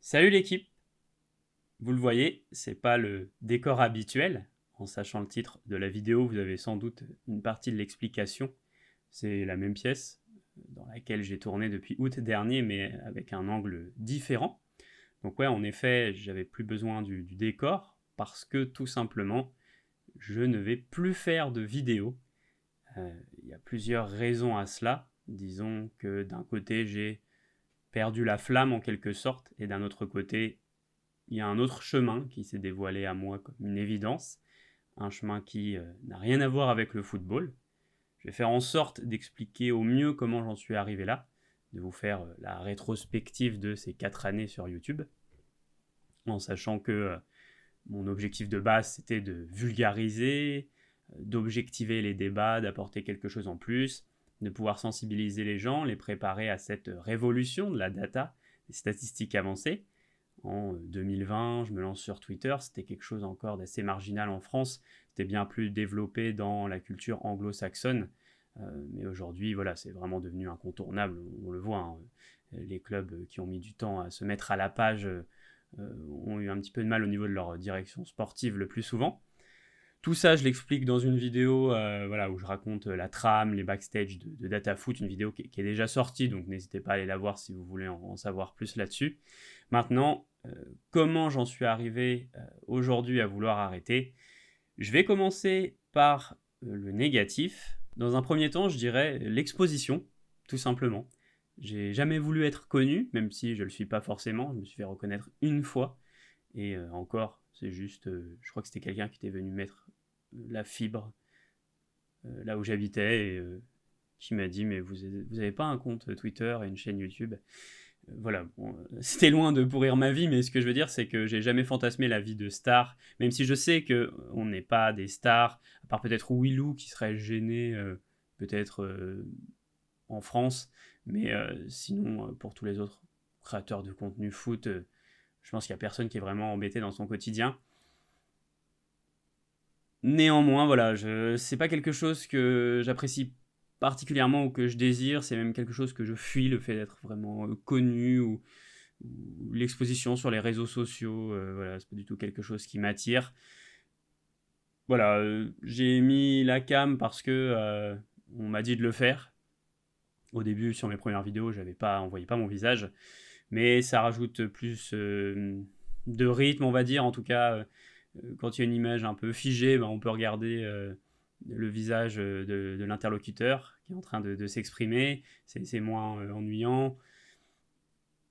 Salut l'équipe! Vous le voyez, c'est pas le décor habituel. En sachant le titre de la vidéo, vous avez sans doute une partie de l'explication. C'est la même pièce dans laquelle j'ai tourné depuis août dernier, mais avec un angle différent. Donc ouais, en effet, j'avais plus besoin du décor parce que tout simplement, je ne vais plus faire de vidéos. Il y a plusieurs raisons à cela. Disons que d'un côté, j'ai perdu la flamme en quelque sorte, et d'un autre côté, il y a un autre chemin qui s'est dévoilé à moi comme une évidence, un chemin qui n'a rien à voir avec le football. Je vais faire en sorte d'expliquer au mieux comment j'en suis arrivé là, de vous faire la rétrospective de ces 4 années sur YouTube, en sachant que mon objectif de base c'était de vulgariser, d'objectiver les débats, d'apporter quelque chose en plus, de pouvoir sensibiliser les gens, les préparer à cette révolution de la data, des statistiques avancées. En 2020, je me lance sur Twitter, c'était quelque chose encore d'assez marginal en France, c'était bien plus développé dans la culture anglo-saxonne, mais aujourd'hui, voilà, c'est vraiment devenu incontournable, on le voit, hein. Les clubs qui ont mis du temps à se mettre à la page ont eu un petit peu de mal au niveau de leur direction sportive le plus souvent. Tout ça, je l'explique dans une vidéo voilà, où je raconte la trame, les backstage de DataFoot, une vidéo qui est déjà sortie, donc n'hésitez pas à aller la voir si vous voulez en savoir plus là-dessus. Maintenant, comment j'en suis arrivé aujourd'hui à vouloir arrêter? Je vais commencer par le négatif. Dans un premier temps, je dirais l'exposition, tout simplement. J'ai jamais voulu être connu, même si je ne le suis pas forcément. Je me suis fait reconnaître une fois. Et encore, c'est juste, je crois que c'était quelqu'un qui était venu mettre la fibre là où j'habitais et qui m'a dit mais vous avez pas un compte Twitter et une chaîne YouTube? Voilà, bon, c'était loin de pourrir ma vie, mais ce que je veux dire, c'est que j'ai jamais fantasmé la vie de star, même si je sais que on n'est pas des stars, à part peut-être Willou qui serait gêné peut-être en France, mais sinon pour tous les autres créateurs de contenu foot, je pense qu'il y a personne qui est vraiment embêté dans son quotidien. Néanmoins, voilà, c'est pas quelque chose que j'apprécie particulièrement ou que je désire, c'est même quelque chose que je fuis, le fait d'être vraiment connu ou l'exposition sur les réseaux sociaux, voilà, c'est pas du tout quelque chose qui m'attire. Voilà, j'ai mis la cam parce que on m'a dit de le faire. Au début, sur mes premières vidéos, on voyait pas mon visage, mais ça rajoute plus de rythme, on va dire. En tout cas, quand il y a une image un peu figée, ben, on peut regarder le visage de l'interlocuteur qui est en train de s'exprimer. C'est moins ennuyant.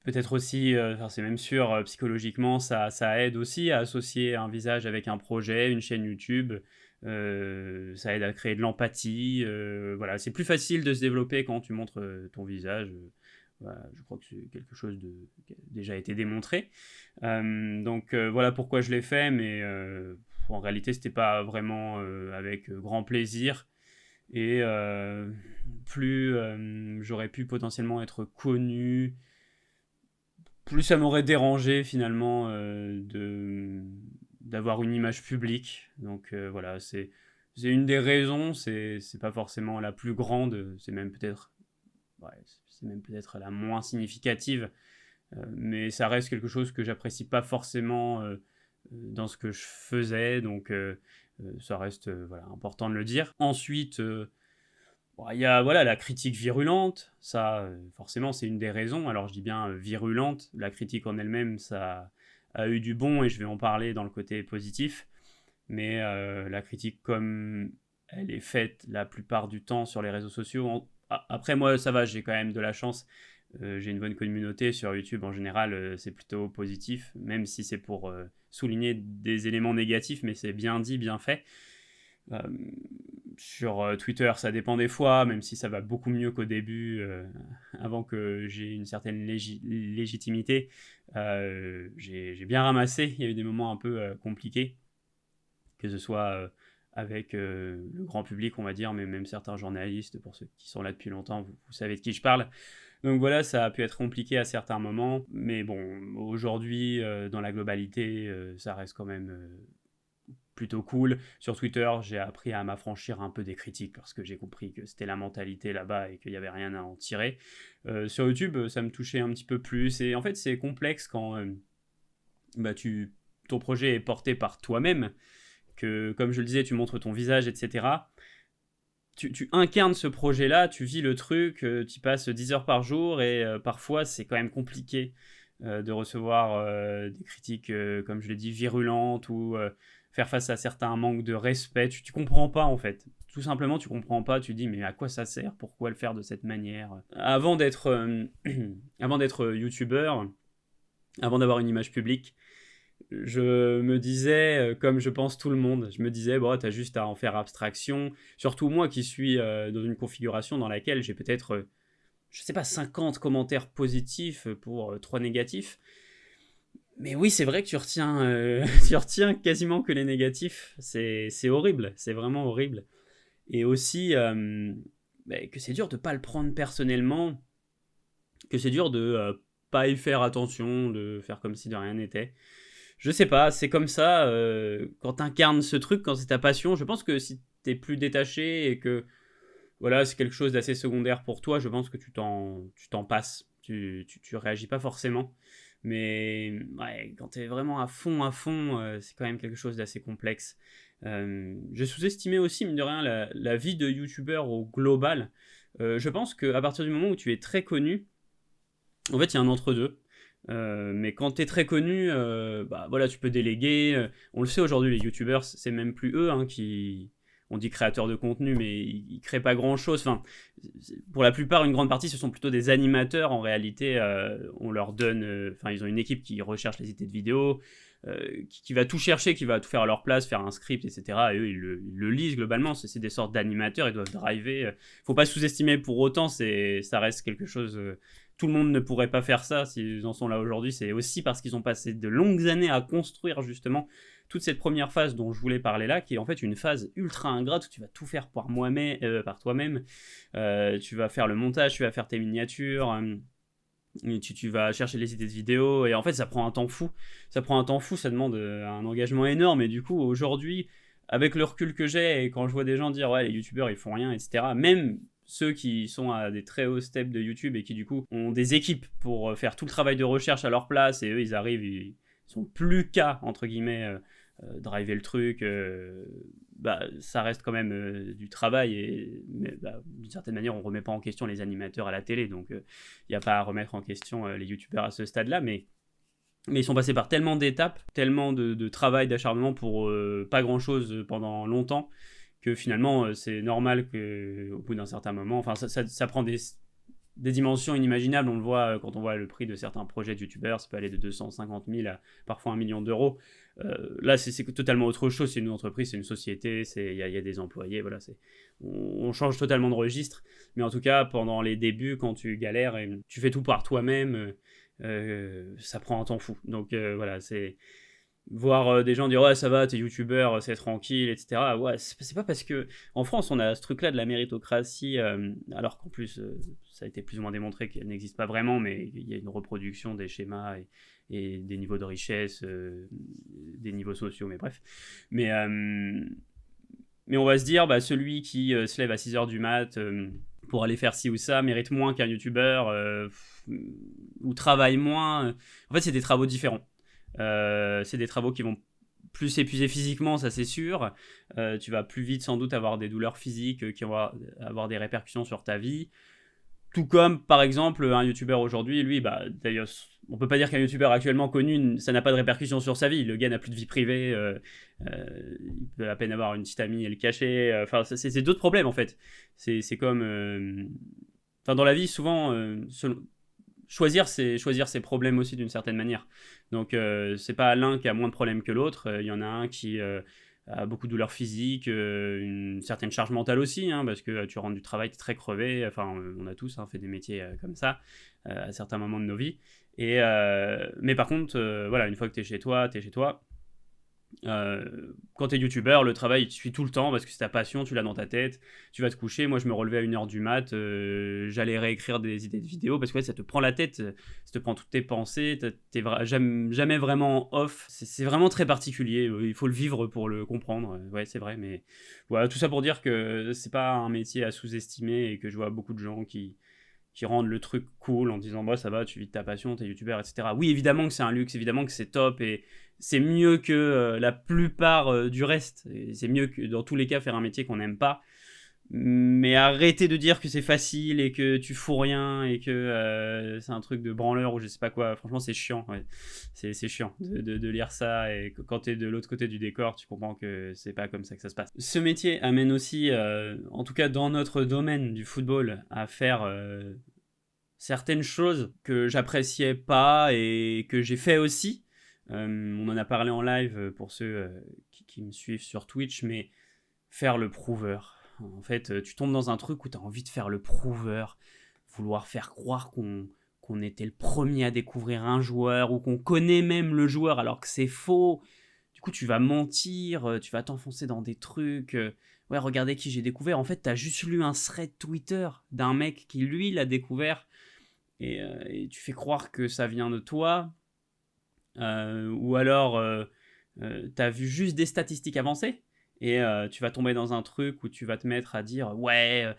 Peut-être aussi, enfin c'est même sûr, psychologiquement, ça aide aussi à associer un visage avec un projet, une chaîne YouTube. Ça aide à créer de l'empathie. Voilà, c'est plus facile de se développer quand tu montres ton visage. Voilà, je crois que c'est quelque chose qui a déjà été démontré. Donc voilà pourquoi je l'ai fait, mais en réalité, c'était pas vraiment avec grand plaisir. Et plus j'aurais pu potentiellement être connu, plus ça m'aurait dérangé finalement d'avoir une image publique. Donc voilà, c'est une des raisons, c'est pas forcément la plus grande, ouais, c'est même peut-être la moins significative, mais ça reste quelque chose que j'apprécie pas forcément dans ce que je faisais, donc ça reste voilà, important de le dire. Ensuite, bon, il y a voilà, la critique virulente, ça forcément c'est une des raisons. Alors je dis bien virulente, la critique en elle-même ça a eu du bon et je vais en parler dans le côté positif, mais la critique comme elle est faite la plupart du temps sur les réseaux sociaux, après moi ça va, j'ai quand même de la chance, j'ai une bonne communauté sur YouTube en général, c'est plutôt positif, même si c'est pour souligner des éléments négatifs, mais c'est bien dit, bien fait. Euh, sur Twitter, ça dépend des fois, même si ça va beaucoup mieux qu'au début, avant que j'ai une certaine légitimité. J'ai bien ramassé, il y a eu des moments un peu compliqués, que ce soit avec le grand public, on va dire, mais même certains journalistes, pour ceux qui sont là depuis longtemps, vous savez de qui je parle. Donc voilà, ça a pu être compliqué à certains moments, mais bon, aujourd'hui, dans la globalité, ça reste quand même plutôt cool. Sur Twitter, j'ai appris à m'affranchir un peu des critiques parce que j'ai compris que c'était la mentalité là-bas et qu'il n'y avait rien à en tirer. Sur YouTube, ça me touchait un petit peu plus. Et en fait, c'est complexe quand ton projet est porté par toi-même, que, comme je le disais, tu montres ton visage, etc. Tu incarnes ce projet-là, tu vis le truc, tu passes 10 heures par jour et parfois c'est quand même compliqué de recevoir des critiques, comme je l'ai dit, virulentes ou faire face à certains manques de respect. Tu comprends pas en fait. Tout simplement, tu comprends pas. Tu dis mais à quoi ça sert? Pourquoi le faire de cette manière? Avant d'être youtubeur, avant d'avoir une image publique, je me disais, comme je pense tout le monde, je me disais, bon, t'as juste à en faire abstraction. Surtout moi qui suis dans une configuration dans laquelle j'ai peut-être, je sais pas, 50 commentaires positifs pour 3 négatifs. Mais oui, c'est vrai que tu retiens, tu retiens quasiment que les négatifs. C'est horrible, c'est vraiment horrible. Et aussi que c'est dur de pas le prendre personnellement, que c'est dur de pas y faire attention, de faire comme si de rien n'était. Je sais pas, c'est comme ça, quand t'incarnes ce truc, quand c'est ta passion, je pense que si t'es plus détaché et que voilà, c'est quelque chose d'assez secondaire pour toi, je pense que tu t'en passes, tu réagis pas forcément. Mais ouais, quand t'es vraiment à fond, c'est quand même quelque chose d'assez complexe. Je sous-estimais aussi, mine de rien, la vie de youtubeur au global. Je pense qu'à partir du moment où tu es très connu, en fait, il y a un entre-deux. Mais quand t'es très connu, bah voilà, tu peux déléguer. On le sait aujourd'hui, les youtubeurs, c'est même plus eux qui. On dit créateurs de contenu, mais ils créent pas grand chose. Enfin, pour la plupart, une grande partie, ce sont plutôt des animateurs. En réalité, on leur donne. Enfin, ils ont une équipe qui recherche les idées de vidéos, qui va tout chercher, qui va tout faire à leur place, faire un script, etc. Et eux, ils le lisent globalement. C'est des sortes d'animateurs, ils doivent driver. Faut pas sous-estimer pour autant, ça reste quelque chose. Tout le monde ne pourrait pas faire ça s'ils en sont là aujourd'hui. C'est aussi parce qu'ils ont passé de longues années à construire justement toute cette première phase dont je voulais parler là, qui est en fait une phase ultra ingrate où tu vas tout faire par toi-même. Tu vas faire le montage, tu vas faire tes miniatures. Tu vas chercher les idées de vidéos et en fait ça prend un temps fou. Ça demande un engagement énorme et du coup aujourd'hui, avec le recul que j'ai et quand je vois des gens dire ouais les youtubeurs ils font rien, etc. Même ceux qui sont à des très hauts steps de YouTube et qui du coup ont des équipes pour faire tout le travail de recherche à leur place et eux ils arrivent, ils sont plus qu'à entre guillemets driver le truc, ça reste quand même du travail et d'une certaine manière on remet pas en question les animateurs à la télé, donc il n'y a pas à remettre en question les youtubeurs à ce stade là, mais ils sont passés par tellement d'étapes, tellement de travail, d'acharnement pour pas grand chose pendant longtemps, que finalement c'est normal qu'au bout d'un certain moment, enfin ça prend des dimensions inimaginables. On le voit quand on voit le prix de certains projets de youtubeurs, ça peut aller de 250 000 à parfois 1 million d'euros. Là, c'est totalement autre chose. C'est une entreprise, c'est une société, il y a des employés. Voilà, on change totalement de registre. Mais en tout cas, pendant les débuts, quand tu galères et tu fais tout par toi-même, ça prend un temps fou. Donc voilà, c'est voir des gens dire ouais ça va t'es youtubeur c'est tranquille, etc. Ouais, c'est pas parce que en France on a ce truc là de la méritocratie, alors qu'en plus ça a été plus ou moins démontré qu'elle n'existe pas vraiment, mais il y a une reproduction des schémas et des niveaux de richesse, des niveaux sociaux, mais bref, mais on va se dire celui qui se lève à 6h du mat pour aller faire ci ou ça mérite moins qu'un youtubeur, ou travaille moins. En fait c'est des travaux différents. C'est des travaux qui vont plus s'épuiser physiquement, ça c'est sûr. Tu vas plus vite sans doute avoir des douleurs physiques qui vont avoir des répercussions sur ta vie. Tout comme par exemple un youtubeur aujourd'hui, lui, d'ailleurs, on peut pas dire qu'un youtubeur actuellement connu, ça n'a pas de répercussions sur sa vie. Le gars n'a plus de vie privée, il peut à peine avoir une petite amie et le cacher. Enfin, c'est d'autres problèmes en fait. C'est comme, enfin dans la vie souvent. Choisir ses problèmes aussi d'une certaine manière. Donc c'est pas l'un qui a moins de problèmes que l'autre. Il y en a un qui a beaucoup de douleurs physiques, une certaine charge mentale aussi, hein, parce que tu rentres du travail, t'es très crevé. Enfin, on a tous fait des métiers comme ça à certains moments de nos vies. Mais par contre, voilà, une fois que t'es chez toi, t'es chez toi. Quand t'es youtubeur, le travail, il te suit tout le temps parce que c'est ta passion, tu l'as dans ta tête, tu vas te coucher. Moi, je me relevais à 1h du mat, j'allais réécrire des idées de vidéos parce que ouais, ça te prend la tête, ça te prend toutes tes pensées, t'es jamais vraiment off. C'est vraiment très particulier, il faut le vivre pour le comprendre. Ouais, c'est vrai, mais voilà, tout ça pour dire que c'est pas un métier à sous-estimer et que je vois beaucoup de gens qui rendent le truc cool en disant bah ça va, tu vis de ta passion, t'es youtubeur, etc. Oui, évidemment que c'est un luxe, évidemment que c'est top et c'est mieux que la plupart du reste. Et c'est mieux que dans tous les cas faire un métier qu'on n'aime pas. Mais arrêtez de dire que c'est facile et que tu fous rien et que c'est un truc de branleur ou je sais pas quoi. Franchement, c'est chiant. Ouais. C'est chiant de lire ça et quand t'es de l'autre côté du décor, tu comprends que c'est pas comme ça que ça se passe. Ce métier amène aussi, en tout cas dans notre domaine du football, à faire certaines choses que j'appréciais pas et que j'ai fait aussi. On en a parlé en live pour ceux qui me suivent sur Twitch, mais faire le prouveur. En fait, tu tombes dans un truc où tu as envie de faire le prouveur, vouloir faire croire qu'on était le premier à découvrir un joueur ou qu'on connaît même le joueur alors que c'est faux. Du coup, tu vas mentir, tu vas t'enfoncer dans des trucs. Ouais, regardez qui j'ai découvert. En fait, tu as juste lu un thread Twitter d'un mec qui, lui, l'a découvert. Et tu fais croire que ça vient de toi. Ou alors, tu as vu juste des statistiques avancées. Et tu vas tomber dans un truc où tu vas te mettre à dire ouais,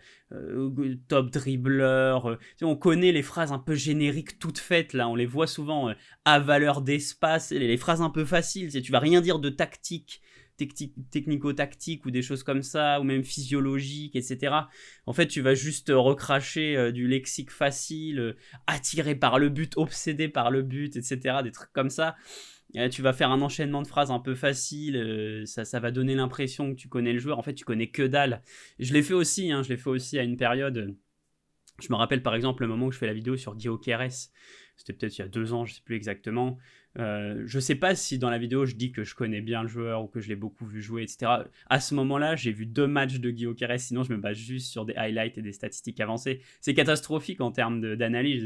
top dribbleur. Tu sais, on connaît les phrases un peu génériques toutes faites là, on les voit souvent à valeur d'espace, les phrases un peu faciles. Tu sais, tu vas rien dire de tactique, technico-tactique ou des choses comme ça, ou même physiologique, etc. En fait, tu vas juste recracher du lexique facile, attiré par le but, obsédé par le but, etc. Des trucs comme ça. Tu vas faire un enchaînement de phrases un peu facile, ça va donner l'impression que tu connais le joueur. En fait, tu connais que dalle. Je l'ai fait aussi, je l'ai fait aussi à une période. Je me rappelle par exemple le moment où je fais la vidéo sur Guillaume Quérès. C'était peut-être il y a 2 ans, je sais plus exactement. Je sais pas si dans la vidéo je dis que je connais bien le joueur ou que je l'ai beaucoup vu jouer, etc. À ce moment-là, j'ai vu 2 matchs de Guillaume Quérès, sinon je me base juste sur des highlights et des statistiques avancées. C'est catastrophique en termes d'analyse.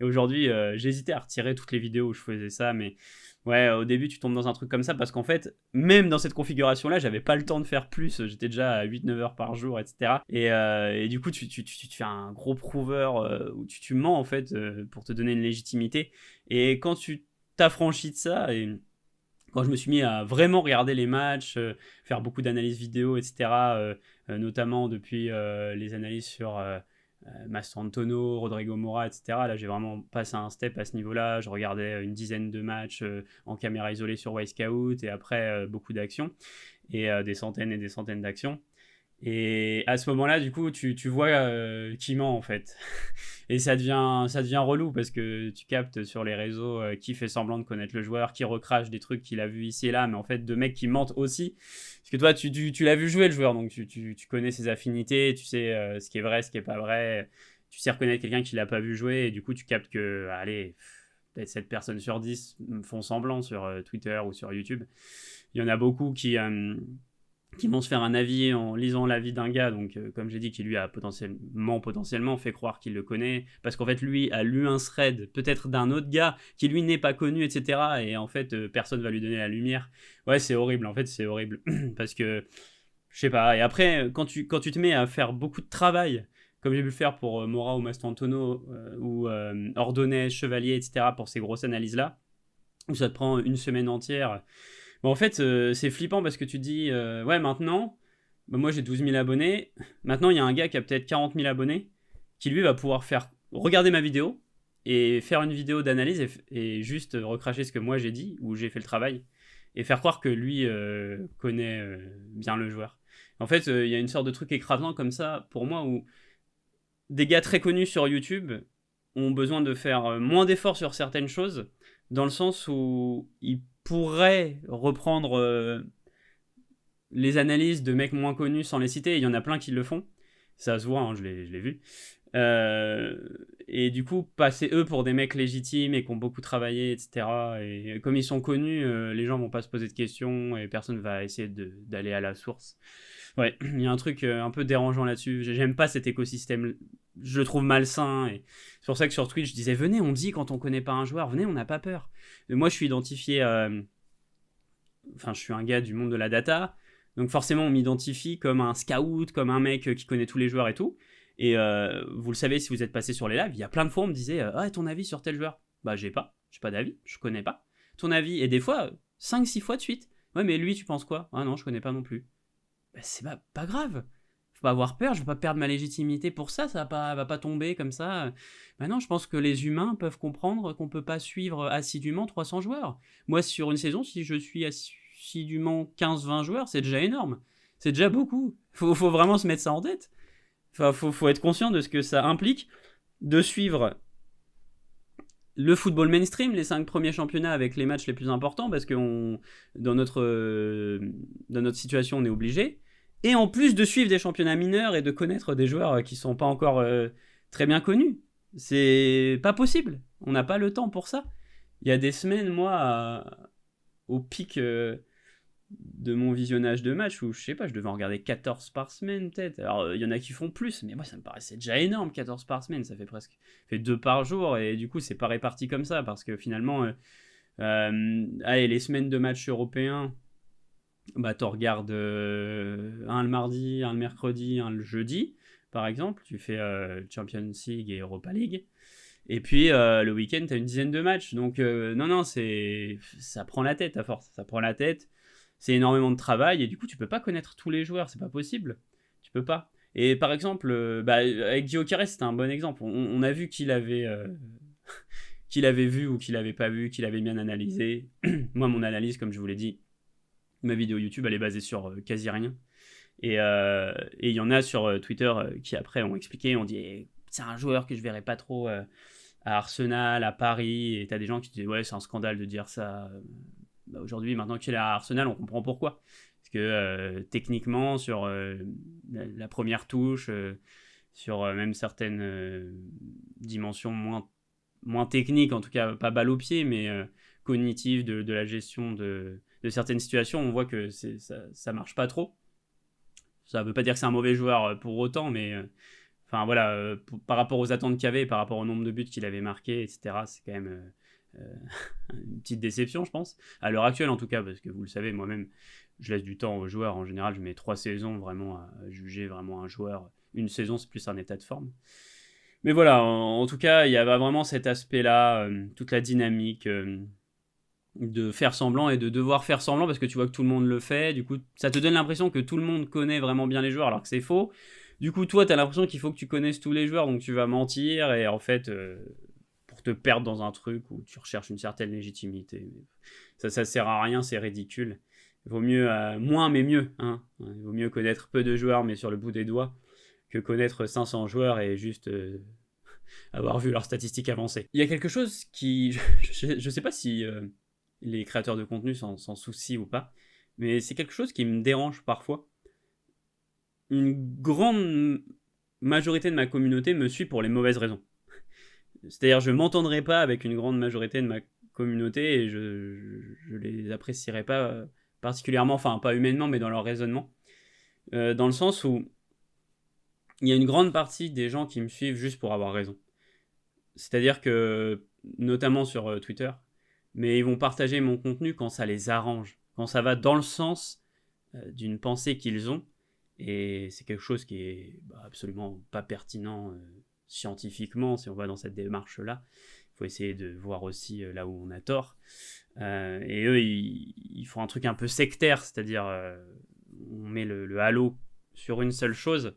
Et aujourd'hui, j'hésitais à retirer toutes les vidéos où je faisais ça, mais ouais, au début, tu tombes dans un truc comme ça parce qu'en fait, même dans cette configuration-là, j'avais pas le temps de faire plus. J'étais déjà à 8-9 heures par jour, etc. Et du coup, tu te fais un gros prouveur où tu mens en fait pour te donner une légitimité. Et quand tu t'affranchis de ça, et quand je me suis mis à vraiment regarder les matchs, faire beaucoup d'analyses vidéo, etc., notamment depuis les analyses sur Mastrantono, Rodrigo Mora, etc. Là, j'ai vraiment passé un step à ce niveau-là. Je regardais une dizaine de matchs en caméra isolée sur Wisecout et après beaucoup d'actions et des centaines et des centaines d'actions. Et à ce moment-là, du coup, tu vois qui ment en fait. Et ça devient relou parce que tu captes sur les réseaux qui fait semblant de connaître le joueur, qui recrache des trucs qu'il a vu ici et là, mais en fait de mecs qui mentent aussi. Parce que toi, tu l'as vu jouer le joueur, donc tu connais ses affinités, tu sais ce qui est vrai, ce qui est pas vrai. Tu sais reconnaître quelqu'un qui l'a pas vu jouer, et du coup, tu captes que, allez, peut-être 7 personnes sur 10 font semblant sur Twitter ou sur YouTube. Il y en a beaucoup qui vont se faire un avis en lisant l'avis d'un gars, donc comme j'ai dit, qui lui a potentiellement fait croire qu'il le connaît, parce qu'en fait lui a lu un thread peut-être d'un autre gars qui lui n'est pas connu, etc. Et en fait personne va lui donner la lumière. Ouais, c'est horrible, en fait c'est horrible, parce que je sais pas. Et après quand tu te mets à faire beaucoup de travail, comme j'ai pu le faire pour Mora ou Mastrantono ou Ordonez, Chevalier, etc. pour ces grosses analyses là, où ça te prend une semaine entière. Bon, en fait, c'est flippant parce que tu te dis, ouais, maintenant, bah, moi j'ai 12 000 abonnés. Maintenant, il y a un gars qui a peut-être 40 000 abonnés qui lui va pouvoir faire regarder ma vidéo et faire une vidéo d'analyse et juste recracher ce que moi j'ai dit ou j'ai fait le travail et faire croire que lui connaît bien le joueur. En fait, il y a une sorte de truc écrasant comme ça pour moi où des gars très connus sur YouTube ont besoin de faire moins d'efforts sur certaines choses, dans le sens où ils pourraient reprendre les analyses de mecs moins connus sans les citer. Il y en a plein qui le font. Ça se voit, je l'ai vu. Et du coup, passer eux pour des mecs légitimes et qui ont beaucoup travaillé, etc. Et comme ils sont connus, les gens vont pas se poser de questions et personne va essayer d'aller à la source. Ouais, il y a un truc un peu dérangeant là-dessus. J'aime pas cet écosystème. Je le trouve malsain. Et c'est pour ça que sur Twitch, je disais, venez, on dit quand on connaît pas un joueur, venez, on n'a pas peur. Et moi, je suis identifié enfin, je suis un gars du monde de la data, donc forcément, on m'identifie comme un scout, comme un mec qui connaît tous les joueurs et tout. Et vous le savez si vous êtes passé sur les lives, il y a plein de fois on me disait ah, ton avis sur tel joueur. Bah j'ai pas d'avis, je connais pas. Ton avis, et des fois 5-6 fois de suite. Ouais mais lui tu penses quoi? Ah non je connais pas non plus. Bah c'est pas grave. Faut pas avoir peur, je vais pas perdre ma légitimité pour ça, va pas tomber comme ça. Bah non, je pense que les humains peuvent comprendre qu'on peut pas suivre assidûment 300 joueurs. Moi sur une saison, si je suis assidûment 15-20 joueurs, c'est déjà énorme. C'est déjà beaucoup. Faut vraiment se mettre ça en tête. Enfin, faut être conscient de ce que ça implique de suivre le football mainstream, les 5 premiers championnats avec les matchs les plus importants, parce que dans notre situation, on est obligé. Et en plus de suivre des championnats mineurs et de connaître des joueurs qui sont pas encore très bien connus. C'est pas possible. On n'a pas le temps pour ça. Il y a des semaines, moi, au pic de mon visionnage de match où je sais pas, je devais en regarder 14 par semaine peut-être. Alors il y en a qui font plus, mais moi ça me paraissait déjà énorme, 14 par semaine, ça fait 2 par jour, et du coup c'est pas réparti comme ça parce que finalement allez, les semaines de matchs européens, bah t'en regardes un le mardi, un le mercredi, un le jeudi par exemple, tu fais Champions League et Europa League. Et puis le week-end, t'as une dizaine de matchs. Donc non, ça prend la tête à force. Ça prend la tête. C'est énormément de travail et du coup, tu peux pas connaître tous les joueurs. C'est pas possible. Tu peux pas. Et par exemple, avec Gyökeres, c'était un bon exemple. On a vu qu'il avait, qu'il avait vu ou qu'il avait pas vu, qu'il avait bien analysé. Moi, mon analyse, comme je vous l'ai dit, ma vidéo YouTube, elle est basée sur quasi rien. Et il y en a sur Twitter qui après ont expliqué, ont dit c'est un joueur que je verrais pas trop à Arsenal, à Paris, et t'as des gens qui disent ouais c'est un scandale de dire ça. Bah, aujourd'hui, maintenant qu'il est à Arsenal, on comprend pourquoi. Parce que techniquement, sur la première touche, sur même certaines dimensions moins techniques, en tout cas pas balle au pied, mais cognitives de la gestion de certaines situations, on voit que ça marche pas trop. Ça veut pas dire que c'est un mauvais joueur pour autant, mais enfin voilà, par rapport aux attentes qu'il y avait, par rapport au nombre de buts qu'il avait marqué, etc., c'est quand même une petite déception, je pense. À l'heure actuelle, en tout cas, parce que vous le savez, moi-même, je laisse du temps aux joueurs. En général, je mets 3 saisons vraiment à juger vraiment un joueur. Une saison, c'est plus un état de forme. Mais voilà, en tout cas, il y avait vraiment cet aspect-là, toute la dynamique de faire semblant et de devoir faire semblant parce que tu vois que tout le monde le fait. Du coup, ça te donne l'impression que tout le monde connaît vraiment bien les joueurs alors que c'est faux. Du coup, toi, tu as l'impression qu'il faut que tu connaisses tous les joueurs, donc tu vas mentir et en fait, pour te perdre dans un truc où tu recherches une certaine légitimité. Ça sert à rien, c'est ridicule. Il vaut mieux, moins mais mieux. Hein. Il vaut mieux connaître peu de joueurs mais sur le bout des doigts que connaître 500 joueurs et juste avoir vu leurs statistiques avancées. Il y a quelque chose qui... je sais pas si les créateurs de contenu s'en soucient ou pas, mais c'est quelque chose qui me dérange parfois. Une grande majorité de ma communauté me suit pour les mauvaises raisons. C'est-à-dire, je m'entendrai pas avec une grande majorité de ma communauté et je les apprécierai pas particulièrement, enfin pas humainement, mais dans leur raisonnement. Dans le sens où il y a une grande partie des gens qui me suivent juste pour avoir raison. C'est-à-dire que, notamment sur Twitter, mais ils vont partager mon contenu quand ça les arrange, quand ça va dans le sens d'une pensée qu'ils ont, et c'est quelque chose qui est absolument pas pertinent scientifiquement si on va dans cette démarche-là. Il faut essayer de voir aussi là où on a tort. Et eux, ils font un truc un peu sectaire, c'est-à-dire on met le halo sur une seule chose,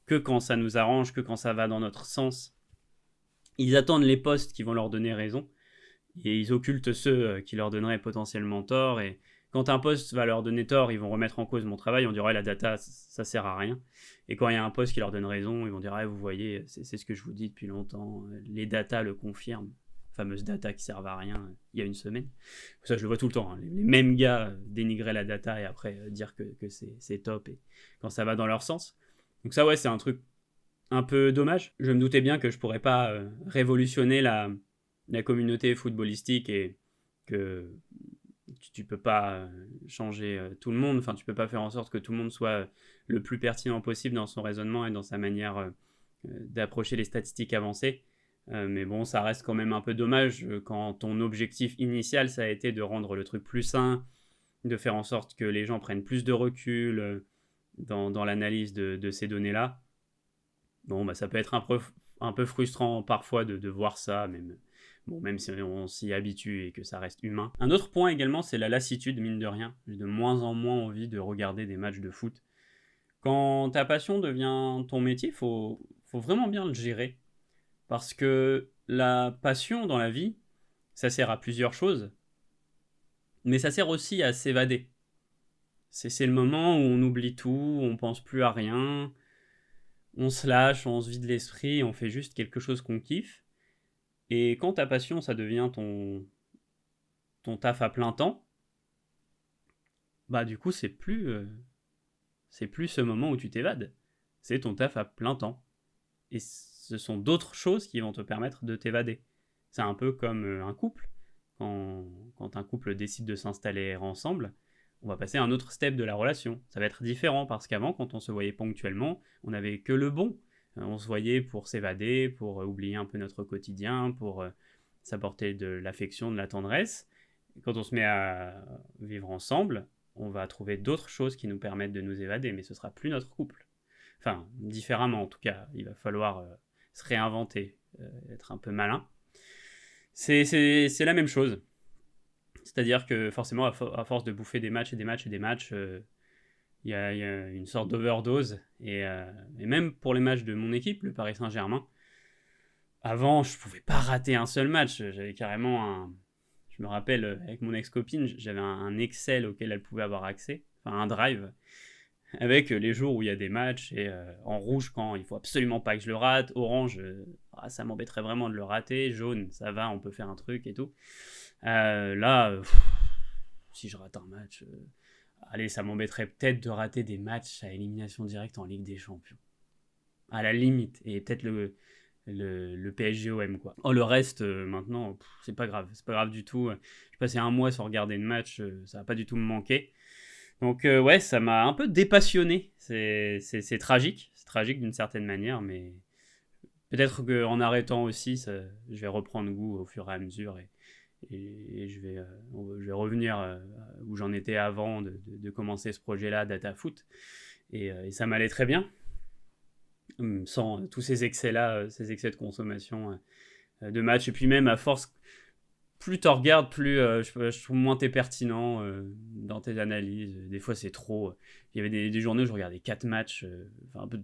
que quand ça nous arrange, que quand ça va dans notre sens. Ils attendent les posts qui vont leur donner raison, et ils occultent ceux qui leur donneraient potentiellement tort, et quand un post va leur donner tort, ils vont remettre en cause mon travail, on dirait la data, ça sert à rien. Et quand il y a un post qui leur donne raison, ils vont dire vous voyez, c'est ce que je vous dis depuis longtemps, les data le confirment. Fameuse data qui servent à rien il y a une semaine. Ça, je le vois tout le temps. Hein. Les mêmes gars dénigrer la data et après dire que c'est top et quand ça va dans leur sens. Donc ça, ouais, c'est un truc un peu dommage. Je me doutais bien que je pourrais pas révolutionner la communauté footballistique et que tu peux pas changer tout le monde. Enfin, tu peux pas faire en sorte que tout le monde soit le plus pertinent possible dans son raisonnement et dans sa manière d'approcher les statistiques avancées. Mais bon, ça reste quand même un peu dommage quand ton objectif initial, ça a été de rendre le truc plus sain, de faire en sorte que les gens prennent plus de recul dans l'analyse de ces données-là. Bon, bah, ça peut être un peu frustrant parfois de voir ça, même si on s'y habitue et que ça reste humain. Un autre point également, c'est la lassitude, mine de rien. J'ai de moins en moins envie de regarder des matchs de foot. Quand ta passion devient ton métier, faut vraiment bien le gérer. Parce que la passion dans la vie, ça sert à plusieurs choses, mais ça sert aussi à s'évader. C'est le moment où on oublie tout, on pense plus à rien, on se lâche, on se vide l'esprit, on fait juste quelque chose qu'on kiffe. Et quand ta passion, ça devient ton taf à plein temps, bah du coup, c'est plus ce moment où tu t'évades. C'est ton taf à plein temps. Et ce sont d'autres choses qui vont te permettre de t'évader. C'est un peu comme un couple. Quand un couple décide de s'installer ensemble, on va passer à un autre step de la relation. Ça va être différent parce qu'avant, quand on se voyait ponctuellement, on n'avait que le bon. On se voyait pour s'évader, pour oublier un peu notre quotidien, pour s'apporter de l'affection, de la tendresse. Et quand on se met à vivre ensemble, on va trouver d'autres choses qui nous permettent de nous évader, mais ce sera plus notre couple. Enfin, différemment en tout cas. Il va falloir se réinventer, être un peu malin. C'est la même chose. C'est-à-dire que forcément, à force de bouffer des matchs et des matchs et des matchs, il y a une sorte d'overdose. Et même pour les matchs de mon équipe, le Paris Saint-Germain, avant, je pouvais pas rater un seul match. J'avais carrément je me rappelle, avec mon ex-copine, j'avais un Excel auquel elle pouvait avoir accès, enfin un drive, avec les jours où il y a des matchs, et en rouge quand il faut absolument pas que je le rate, orange, ça m'embêterait vraiment de le rater, jaune, ça va, on peut faire un truc et tout. Là, si je rate un match, allez, ça m'embêterait peut-être de rater des matchs à élimination directe en Ligue des Champions. À la limite, et peut-être le PSG-OM, quoi. Oh, le reste, maintenant, c'est pas grave du tout. Je passais un mois sans regarder de match, ça va pas du tout me manquer. Donc ouais, ça m'a un peu dépassionné. C'est tragique, c'est tragique d'une certaine manière, mais peut-être qu'en arrêtant aussi, je vais reprendre goût au fur et à mesure et je vais revenir où j'en étais avant de commencer ce projet-là, DataFoot. Et ça m'allait très bien, sans tous ces excès-là, ces excès de consommation de matchs. Et puis même à force, plus t'en regardes, plus je trouve moins t'es pertinent dans tes analyses. Des fois, c'est trop. Il y avait des journées où je regardais 4 matchs.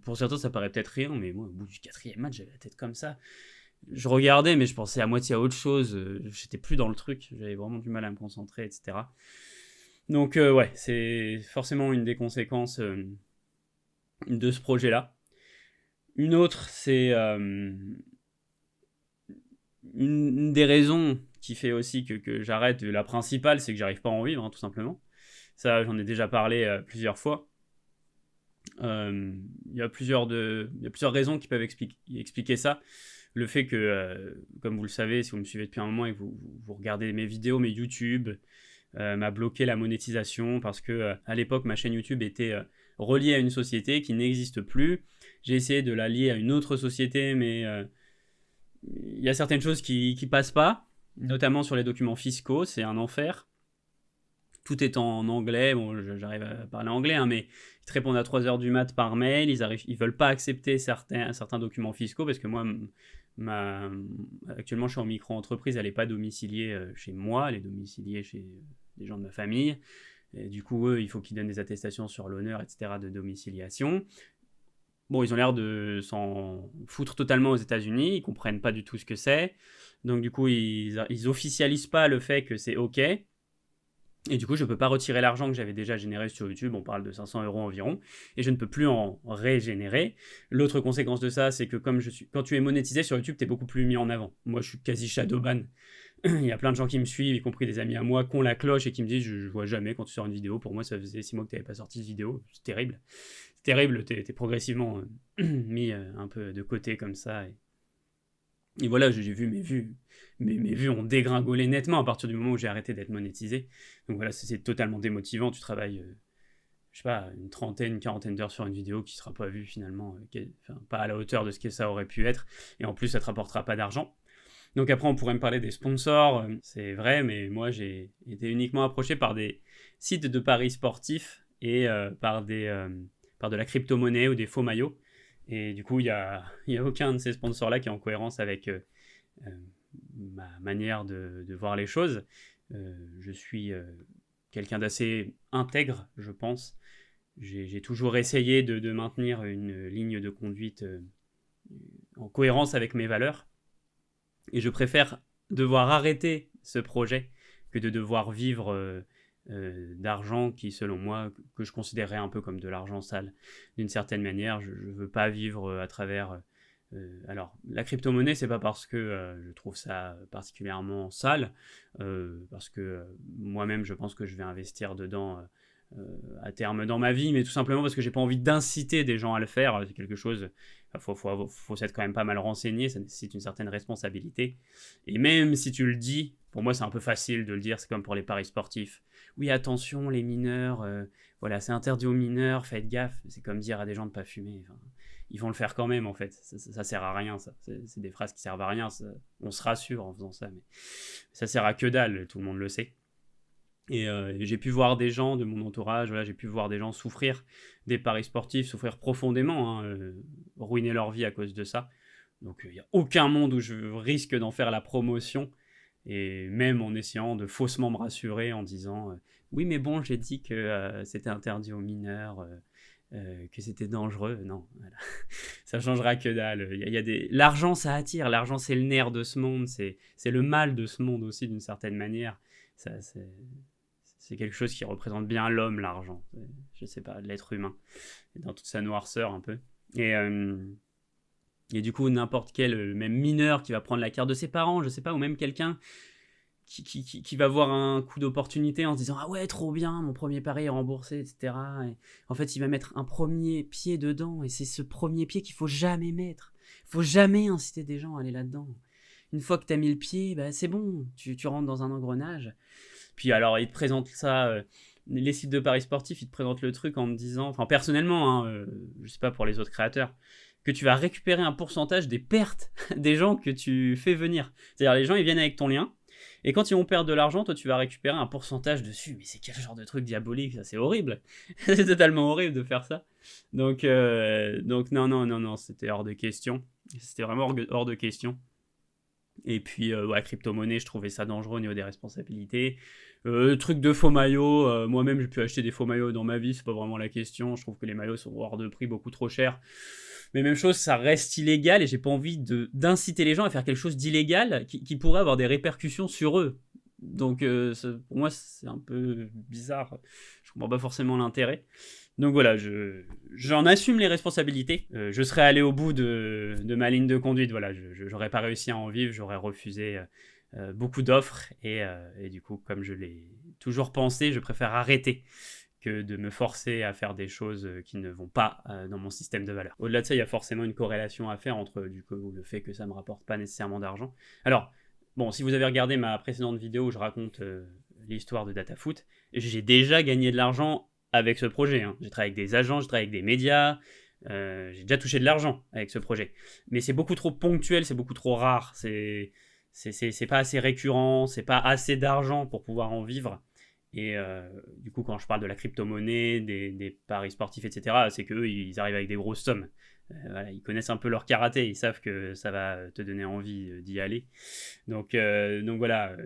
Pour certains, ça paraît peut-être rien, mais moi, au bout du 4e match, j'avais la tête comme ça. Je regardais, mais je pensais à moitié à autre chose. J'étais plus dans le truc. J'avais vraiment du mal à me concentrer, etc. Donc, ouais, c'est forcément une des conséquences de ce projet-là. Une autre, c'est une des raisons qui fait aussi que j'arrête, la principale, c'est que j'arrive pas à en vivre, hein, tout simplement. Ça, j'en ai déjà parlé plusieurs fois. Il y a plusieurs raisons qui peuvent expliquer ça. Le fait que, comme vous le savez, si vous me suivez depuis un moment et que vous regardez mes vidéos, mes YouTube, m'a bloqué la monétisation parce que à l'époque, ma chaîne YouTube était reliée à une société qui n'existe plus. J'ai essayé de la lier à une autre société, mais il y a certaines choses qui passent pas, notamment sur les documents fiscaux, c'est un enfer. Tout est en anglais, bon, j'arrive à parler anglais, hein, mais ils te répondent à 3h du mat par mail, ils veulent pas accepter certains documents fiscaux, parce que moi, actuellement, je suis en micro-entreprise, elle n'est pas domiciliée chez moi, elle est domiciliée chez des gens de ma famille, et du coup, eux, il faut qu'ils donnent des attestations sur l'honneur, etc., de domiciliation. Bon, ils ont l'air de s'en foutre totalement aux États-Unis, ils comprennent pas du tout ce que c'est. Donc du coup, ils officialisent pas le fait que c'est OK. Et du coup, je peux pas retirer l'argent que j'avais déjà généré sur YouTube, on parle de 500 € environ, et je ne peux plus en régénérer. L'autre conséquence de ça, c'est que quand tu es monétisé sur YouTube, tu es beaucoup plus mis en avant. Moi, je suis quasi shadowban. Il y a plein de gens qui me suivent, y compris des amis à moi, qui ont la cloche et qui me disent je vois jamais quand tu sors une vidéo. Pour moi, ça faisait 6 mois que tu n'avais pas sorti de vidéo. C'est terrible. C'est terrible, t'es progressivement mis un peu de côté comme ça. Et voilà, j'ai vu mes vues ont dégringolé nettement à partir du moment où j'ai arrêté d'être monétisé. Donc voilà, c'est totalement démotivant. Tu travailles, je sais pas, une trentaine, une quarantaine d'heures sur une vidéo qui sera pas vue finalement, pas à la hauteur de ce que ça aurait pu être. Et en plus, ça te rapportera pas d'argent. Donc après, on pourrait me parler des sponsors, c'est vrai, mais moi, j'ai été uniquement approché par des sites de paris sportifs et par de la crypto-monnaie ou des faux maillots. Et du coup, il y a aucun de ces sponsors-là qui est en cohérence avec euh, ma manière de voir les choses. Je suis quelqu'un d'assez intègre, je pense. J'ai toujours essayé de maintenir une ligne de conduite en cohérence avec mes valeurs. Et je préfère devoir arrêter ce projet que de devoir vivre d'argent qui, selon moi, que je considérerais un peu comme de l'argent sale. D'une certaine manière, je ne veux pas vivre à travers... alors, la crypto-monnaie, c'est pas parce que je trouve ça particulièrement sale, parce que moi-même, je pense que je vais investir dedans à terme dans ma vie, mais tout simplement parce que j'ai pas envie d'inciter des gens à le faire. C'est quelque chose, faut s'être quand même pas mal renseigné, ça nécessite une certaine responsabilité. Et même si tu le dis, pour moi c'est un peu facile de le dire, c'est comme pour les paris sportifs. Oui, attention, les mineurs, voilà, c'est interdit aux mineurs, faites gaffe. C'est comme dire à des gens de pas fumer. Enfin, ils vont le faire quand même en fait. Ça sert à rien, ça. C'est des phrases qui servent à rien. On se rassure en faisant ça, mais ça sert à que dalle, tout le monde le sait. Et j'ai pu voir des gens de mon entourage, voilà, j'ai pu voir des gens souffrir des paris sportifs, souffrir profondément, hein, ruiner leur vie à cause de ça. Donc il n'y a aucun monde où je risque d'en faire la promotion, et même en essayant de faussement me rassurer en disant oui mais bon j'ai dit que c'était interdit aux mineurs, que c'était dangereux. Non, voilà. Ça changera que dalle. Il y a L'argent ça attire, l'argent c'est le nerf de ce monde, c'est le mal de ce monde aussi d'une certaine manière. Ça, c'est quelque chose qui représente bien l'homme, l'argent. Je sais pas, l'être humain, dans toute sa noirceur un peu. Et, euh, et du coup, n'importe quel, même mineur qui va prendre la carte de ses parents, je sais pas, ou même quelqu'un qui va voir un coup d'opportunité en se disant ah ouais, trop bien, mon premier pari est remboursé, etc. Et en fait, il va mettre un premier pied dedans, et c'est ce premier pied qu'il faut jamais mettre. Il faut jamais inciter des gens à aller là-dedans. Une fois que tu as mis le pied, bah, c'est bon, tu rentres dans un engrenage. Puis alors, ils te présentent ça, les sites de paris sportifs, ils te présentent le truc en te disant, enfin personnellement, hein, je sais pas pour les autres créateurs, que tu vas récupérer un pourcentage des pertes des gens que tu fais venir. C'est-à-dire, les gens, ils viennent avec ton lien, et quand ils vont perdre de l'argent, toi, tu vas récupérer un pourcentage dessus. Mais c'est quel genre de truc diabolique, ça, c'est horrible. C'est totalement horrible de faire ça. Donc non, c'était hors de question. C'était vraiment hors de question. Et puis, ouais, crypto-monnaie, je trouvais ça dangereux au niveau des responsabilités. Truc de faux maillots, moi-même j'ai pu acheter des faux maillots dans ma vie, c'est pas vraiment la question. Je trouve que les maillots sont hors de prix, beaucoup trop chers. Mais même chose, ça reste illégal et j'ai pas envie d'inciter les gens à faire quelque chose d'illégal qui pourrait avoir des répercussions sur eux. Donc, pour moi, c'est un peu bizarre. Je comprends pas forcément l'intérêt. Donc voilà, j'en assume les responsabilités. Je serais allé au bout de ma ligne de conduite. Voilà, j'aurais pas réussi à en vivre, j'aurais refusé beaucoup d'offres. Et du coup, comme je l'ai toujours pensé, je préfère arrêter que de me forcer à faire des choses qui ne vont pas dans mon système de valeurs. Au-delà de ça, il y a forcément une corrélation à faire entre du coup, le fait que ça ne me rapporte pas nécessairement d'argent. Alors, bon, si vous avez regardé ma précédente vidéo où je raconte l'histoire de DataFoot, j'ai déjà gagné de l'argent avec ce projet. Hein. J'ai travaillé avec des agents, j'ai travaillé avec des médias, j'ai déjà touché de l'argent avec ce projet. Mais c'est beaucoup trop ponctuel, c'est beaucoup trop rare, c'est pas assez récurrent, c'est pas assez d'argent pour pouvoir en vivre. Et du coup, quand je parle de la crypto-monnaie, des paris sportifs, etc., c'est qu'eux, ils arrivent avec des grosses sommes. Voilà, ils connaissent un peu leur karaté, ils savent que ça va te donner envie d'y aller. Donc voilà,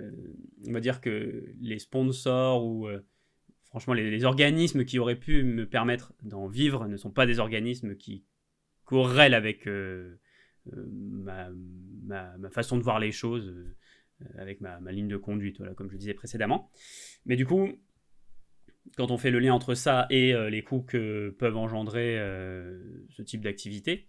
on va dire que les sponsors ou franchement les organismes qui auraient pu me permettre d'en vivre ne sont pas des organismes qui corrèlent avec ma façon de voir les choses, avec ma ligne de conduite, voilà, comme je le disais précédemment. Mais du coup, quand on fait le lien entre ça et les coûts que peuvent engendrer ce type d'activité,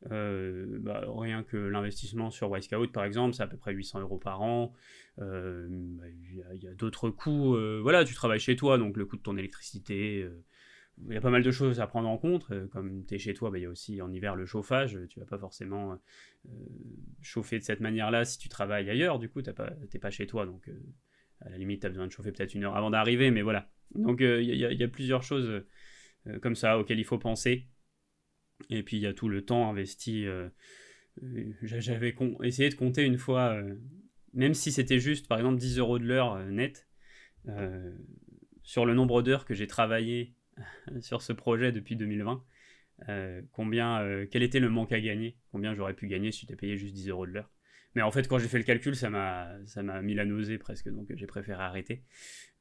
rien que l'investissement sur Wisecout par exemple, c'est à peu près 800 € par an. Il y a d'autres coûts. Voilà, tu travailles chez toi, donc le coût de ton électricité. Il y a pas mal de choses à prendre en compte. Comme tu es chez toi, il y a aussi en hiver le chauffage. Tu vas pas forcément chauffer de cette manière-là si tu travailles ailleurs. Du coup, t'es pas chez toi, donc à la limite, tu as besoin de chauffer peut-être une heure avant d'arriver, mais voilà. Donc il y a plusieurs choses comme ça auxquelles il faut penser. Et puis il y a tout le temps investi J'avais essayé de compter une fois, même si c'était juste, par exemple, 10 € de l'heure net, sur le nombre d'heures que j'ai travaillé sur ce projet depuis 2020, quel était le manque à gagner, combien j'aurais pu gagner si j'étais payé juste 10 € de l'heure. Mais en fait, quand j'ai fait le calcul, ça m'a mis la nausée presque, donc j'ai préféré arrêter.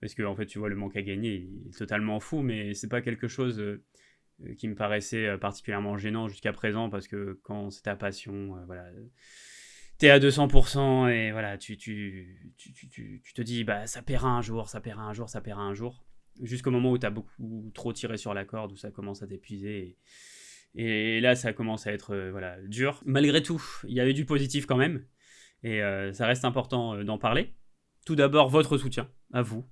Parce que, en fait, tu vois, le manque à gagner, il est totalement fou, mais c'est pas quelque chose qui me paraissait particulièrement gênant jusqu'à présent, parce que quand c'est ta passion, voilà, t'es à 200%, et voilà, tu te dis, bah, ça paiera un jour, ça paiera un jour, ça paiera un jour. Jusqu'au moment où t'as beaucoup trop tiré sur la corde, où ça commence à t'épuiser. Et là, ça commence à être voilà, dur. Malgré tout, il y avait du positif quand même. Et ça reste important d'en parler. Tout d'abord, votre soutien à vous,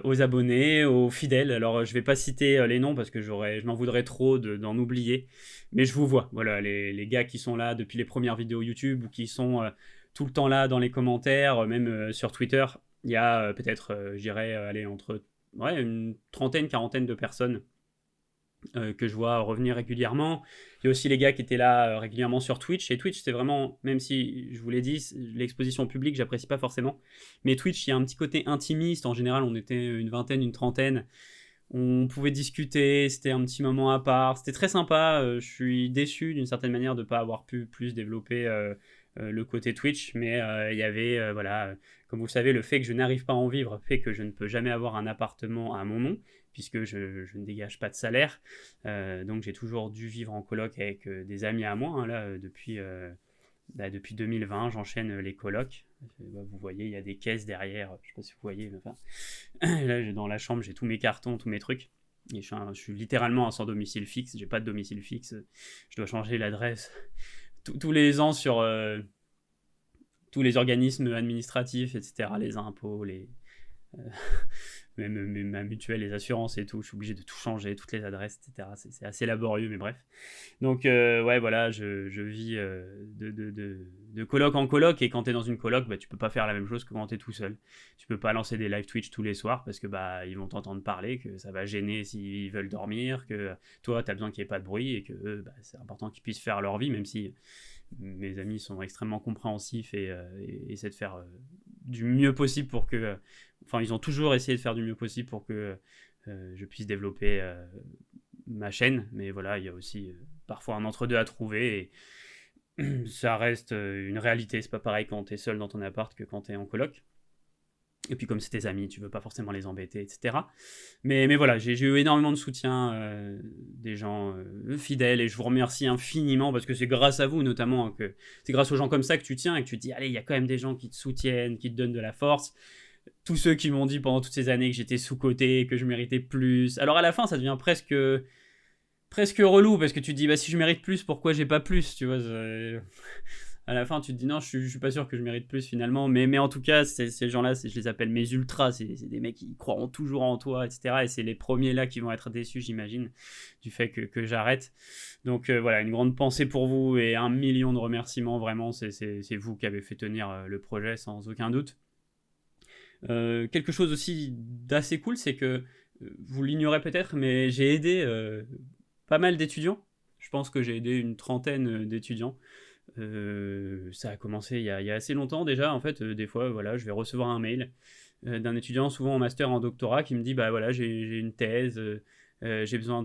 aux abonnés, aux fidèles. Alors, je ne vais pas citer les noms parce que je m'en voudrais trop d'en oublier. Mais je vous vois, voilà, les gars qui sont là depuis les premières vidéos YouTube ou qui sont tout le temps là dans les commentaires, même sur Twitter. Il y a peut-être, je dirais, aller entre une trentaine, quarantaine de personnes que je vois revenir régulièrement. Il y a aussi les gars qui étaient là régulièrement sur Twitch. Et Twitch, c'est vraiment, même si je vous l'ai dit, l'exposition publique, j'apprécie pas forcément. Mais Twitch, il y a un petit côté intimiste. En général, on était une vingtaine, une trentaine. On pouvait discuter, c'était un petit moment à part. C'était très sympa. Je suis déçu d'une certaine manière de ne pas avoir pu plus développer le côté Twitch. Mais il y avait, voilà, comme vous le savez, le fait que je n'arrive pas à en vivre fait que je ne peux jamais avoir un appartement à mon nom, puisque je ne dégage pas de salaire. Donc j'ai toujours dû vivre en coloc avec des amis à moi. Hein, là, depuis 2020, j'enchaîne les colocs. Vous voyez, il y a des caisses derrière. Je ne sais pas si vous voyez. Mais enfin, là, dans la chambre, j'ai tous mes cartons, tous mes trucs. Et je suis littéralement sans domicile fixe. J'ai pas de domicile fixe. Je dois changer l'adresse tous les ans sur tous les organismes administratifs, etc. Les impôts, même ma mutuelle, les assurances et tout. Je suis obligé de tout changer, toutes les adresses, etc. C'est assez laborieux, mais bref. Donc, ouais, voilà, je vis de coloc en coloc. Et quand tu es dans une coloc, bah, tu peux pas faire la même chose que quand tu es tout seul. Tu peux pas lancer des live Twitch tous les soirs parce que bah, ils vont t'entendre parler, que ça va gêner s'ils veulent dormir, que toi, tu as besoin qu'il n'y ait pas de bruit et que bah, c'est important qu'ils puissent faire leur vie, même si mes amis sont extrêmement compréhensifs et essaient de faire du mieux possible pour que. Enfin, ils ont toujours essayé de faire du mieux possible pour que je puisse développer ma chaîne. Mais voilà, il y a aussi parfois un entre-deux à trouver. Et ça reste une réalité. C'est pas pareil quand t'es seul dans ton appart que quand t'es en coloc. Et puis comme c'est tes amis, tu veux pas forcément les embêter, etc. Mais voilà, j'ai eu énormément de soutien des gens fidèles et je vous remercie infiniment parce que c'est grâce à vous notamment, hein, que c'est grâce aux gens comme ça que tu tiens et que tu te dis allez, il y a quand même des gens qui te soutiennent, qui te donnent de la force. Tous ceux qui m'ont dit pendant toutes ces années que j'étais sous-coté, que je méritais plus. Alors à la fin, ça devient presque relou parce que tu te dis bah si je mérite plus, pourquoi j'ai pas plus, tu vois. À la fin, tu te dis non, je suis pas sûr que je mérite plus finalement. Mais en tout cas, ces gens-là, je les appelle mes ultras. C'est des mecs qui croiront toujours en toi, etc. Et c'est les premiers là qui vont être déçus, j'imagine, du fait que j'arrête. Donc voilà, une grande pensée pour vous et 1 million de remerciements. Vraiment, c'est vous qui avez fait tenir le projet sans aucun doute. Quelque chose aussi d'assez cool, c'est que vous l'ignorez peut-être, mais j'ai aidé pas mal d'étudiants. Je pense que j'ai aidé une trentaine d'étudiants. Ça a commencé il y a assez longtemps déjà. En fait, des fois, voilà, je vais recevoir un mail d'un étudiant, souvent en master, en doctorat, qui me dit bah voilà, j'ai une thèse, j'ai besoin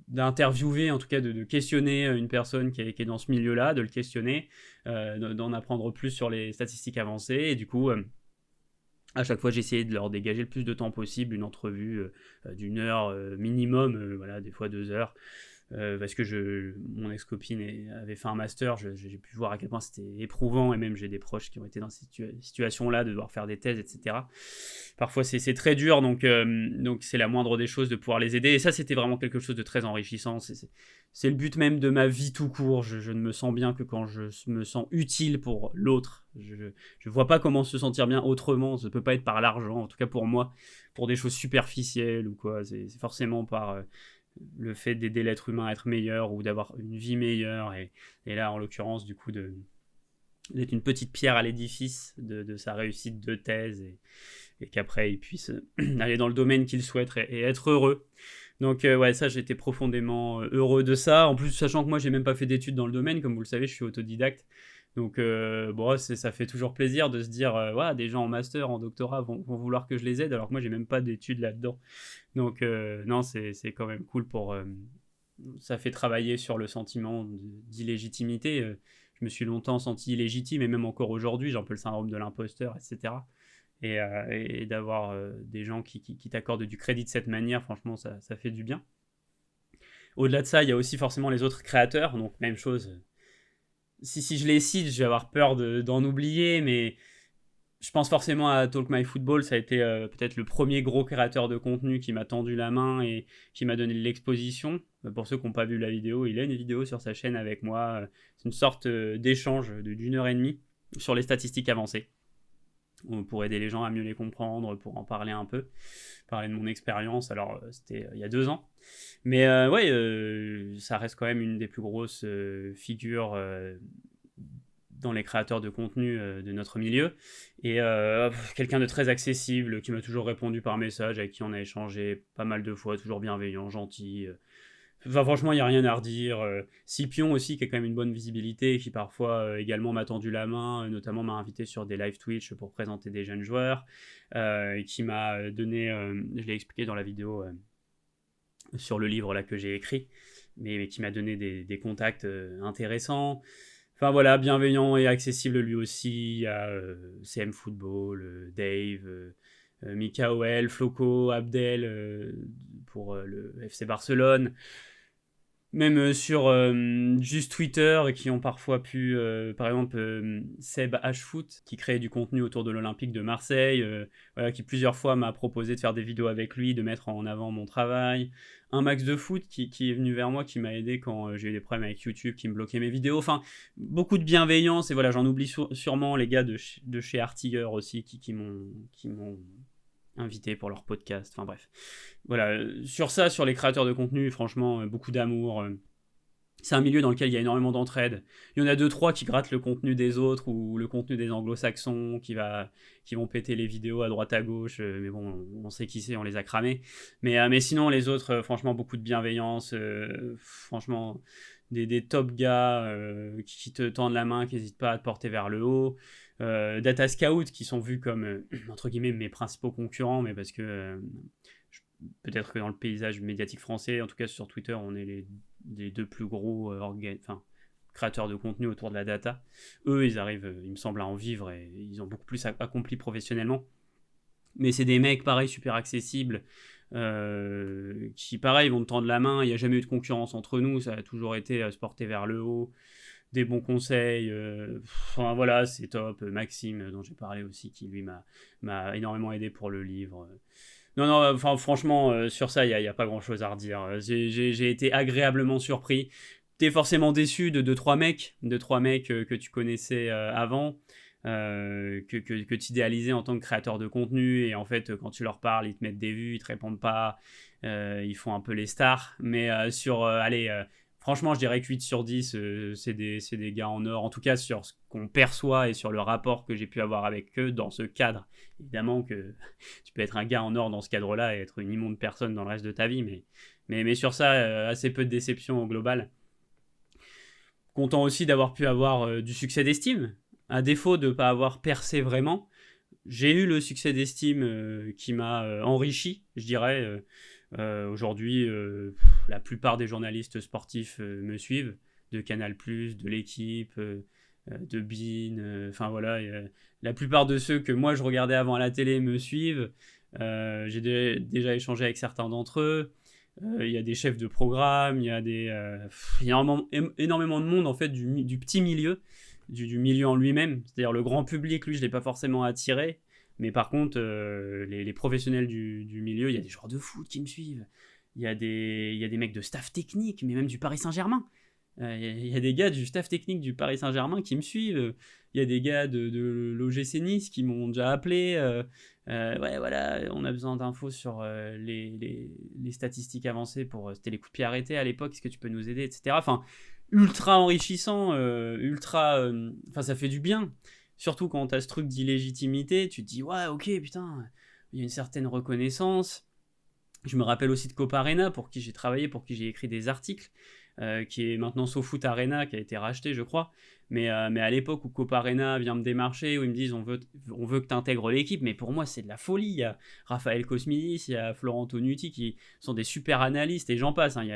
d'interviewer, en tout cas de questionner une personne qui est dans ce milieu-là, de le questionner, d'en apprendre plus sur les statistiques avancées. Et du coup, à chaque fois, j'essayais de leur dégager le plus de temps possible, une entrevue d'une heure minimum, voilà, des fois 2 heures. Parce que mon ex-copine avait fait un master, j'ai pu voir à quel point c'était éprouvant, et même j'ai des proches qui ont été dans cette situation-là, de devoir faire des thèses, etc. Parfois c'est très dur, donc c'est la moindre des choses de pouvoir les aider, et ça c'était vraiment quelque chose de très enrichissant. C'est le but même de ma vie tout court. Je ne me sens bien que quand je me sens utile pour l'autre. Je vois pas comment se sentir bien autrement, ça peut pas être par l'argent, en tout cas pour moi, pour des choses superficielles ou quoi, c'est forcément par le fait d'aider l'être humain à être meilleur ou d'avoir une vie meilleure, et là en l'occurrence du coup d'être une petite pierre à l'édifice de sa réussite de thèse, et qu'après il puisse aller dans le domaine qu'il souhaite et être heureux. Donc ouais, ça, j'étais profondément heureux de ça. En plus, sachant que moi, j'ai même pas fait d'études dans le domaine, comme vous le savez, je suis autodidacte. Donc bon, ça fait toujours plaisir de se dire, ouais, des gens en master, en doctorat vont vouloir que je les aide, alors que moi, j'ai même pas d'études là-dedans. Donc non, c'est quand même cool pour... ça fait travailler sur le sentiment d'illégitimité. Je me suis longtemps senti illégitime, et même encore aujourd'hui, j'ai un peu le syndrome de l'imposteur, etc. Et d'avoir des gens qui t'accordent du crédit de cette manière, franchement, ça fait du bien. Au-delà de ça, il y a aussi forcément les autres créateurs, donc même chose. Si je les cite, je vais avoir peur d'en oublier, mais je pense forcément à Talk My Football. Ça a été peut-être le premier gros créateur de contenu qui m'a tendu la main et qui m'a donné de l'exposition. Pour ceux qui n'ont pas vu la vidéo, il a une vidéo sur sa chaîne avec moi. C'est une sorte d'échange d'une heure et demie sur les statistiques avancées, pour aider les gens à mieux les comprendre, pour en parler un peu, parler de mon expérience. Alors, c'était il y a 2 ans. Mais ouais, ça reste quand même une des plus grosses figures dans les créateurs de contenu de notre milieu. Et quelqu'un de très accessible, qui m'a toujours répondu par message, avec qui on a échangé pas mal de fois, toujours bienveillant, gentil. Enfin, franchement, il n'y a rien à redire. Scipion aussi, qui a quand même une bonne visibilité, qui parfois également m'a tendu la main, notamment m'a invité sur des live Twitch pour présenter des jeunes joueurs, et qui m'a donné, je l'ai expliqué dans la vidéo sur le livre là que j'ai écrit, mais qui m'a donné des contacts intéressants. Enfin voilà, bienveillant et accessible lui aussi. Il y a CM Football, Dave, Mikael, Floco, Abdel pour le FC Barcelone. Même sur juste Twitter, qui ont parfois pu, par exemple, Seb Hfoot, qui crée du contenu autour de l'Olympique de Marseille, voilà, qui plusieurs fois m'a proposé de faire des vidéos avec lui, de mettre en avant mon travail. Un Max de Foot qui est venu vers moi, qui m'a aidé quand j'ai eu des problèmes avec YouTube, qui me bloquait mes vidéos. Enfin, beaucoup de bienveillance, et voilà, j'en oublie sûrement les gars de chez Artiguer aussi, qui m'ont invité pour leur podcast. Enfin bref. Voilà, sur ça, sur les créateurs de contenu, franchement, beaucoup d'amour. C'est un milieu dans lequel il y a énormément d'entraide. Il y en a 2-3 qui grattent le contenu des autres ou le contenu des anglo-saxons, qui vont péter les vidéos à droite à gauche, mais bon, on sait qui c'est, on les a cramés. Mais sinon, les autres, franchement, beaucoup de bienveillance. Franchement, des top gars qui te tendent la main, qui n'hésitent pas à te porter vers le haut. Data Scout, qui sont vus comme, entre guillemets, mes principaux concurrents, mais parce que peut-être que dans le paysage médiatique français, en tout cas sur Twitter, on est les 2 plus gros créateurs de contenu autour de la data. Eux, ils arrivent, il me semble, à en vivre, et ils ont beaucoup plus accompli professionnellement. Mais c'est des mecs, pareil, super accessibles, qui, pareil, vont te tendre la main. Il n'y a jamais eu de concurrence entre nous, ça a toujours été se porter vers le haut, des bons conseils. Enfin voilà, c'est top. Maxime, dont j'ai parlé aussi, qui lui m'a énormément aidé pour le livre. Non, enfin, franchement, sur ça, il n'y a pas grand-chose à redire. J'ai été agréablement surpris. T'es forcément déçu de 2-3 mecs, que tu connaissais avant, que tu idéalisais en tant que créateur de contenu, et en fait, quand tu leur parles, ils te mettent des vues, ils te répondent pas, ils font un peu les stars. Mais franchement, je dirais que 8 sur 10, c'est des gars en or, en tout cas sur ce qu'on perçoit et sur le rapport que j'ai pu avoir avec eux dans ce cadre. Évidemment que tu peux être un gars en or dans ce cadre-là et être une immonde personne dans le reste de ta vie, mais sur ça, assez peu de déception au global. Content aussi d'avoir pu avoir du succès d'estime, à défaut de ne pas avoir percé vraiment. J'ai eu le succès d'estime qui m'a enrichi, je dirais. Aujourd'hui, la plupart des journalistes sportifs me suivent, de Canal+, de l'équipe, de Bein, enfin voilà, la plupart de ceux que moi je regardais avant à la télé me suivent. J'ai déjà échangé avec certains d'entre eux. Il y a des chefs de programme, il y a énormément de monde en fait du petit milieu, du milieu en lui-même. C'est-à-dire le grand public, lui, je ne l'ai pas forcément attiré. Mais par contre, les professionnels du milieu, il y a des joueurs de foot qui me suivent. Il y a des mecs de staff technique, mais même du Paris Saint-Germain. Il y a des gars du staff technique du Paris Saint-Germain qui me suivent. Il y a des gars de l'OGC Nice qui m'ont déjà appelé. Ouais, voilà, on a besoin d'infos sur les statistiques avancées pour... C'était les coups de pied arrêtés à l'époque, est-ce que tu peux nous aider, etc. Enfin, ultra enrichissant, enfin, ça fait du bien. Surtout quand t'as ce truc d'illégitimité, tu te dis, ouais, ok, putain, il y a une certaine reconnaissance. Je me rappelle aussi de Coparena, pour qui j'ai travaillé, pour qui j'ai écrit des articles, qui est maintenant SoFoot Arena, qui a été racheté, je crois. Mais à l'époque où Coparena vient me démarcher, où ils me disent on veut que tu intègres l'équipe, mais pour moi c'est de la folie. Il y a Raphaël Cosmidis, il y a Florent Tonuti qui sont des super analystes, et j'en passe. Hein.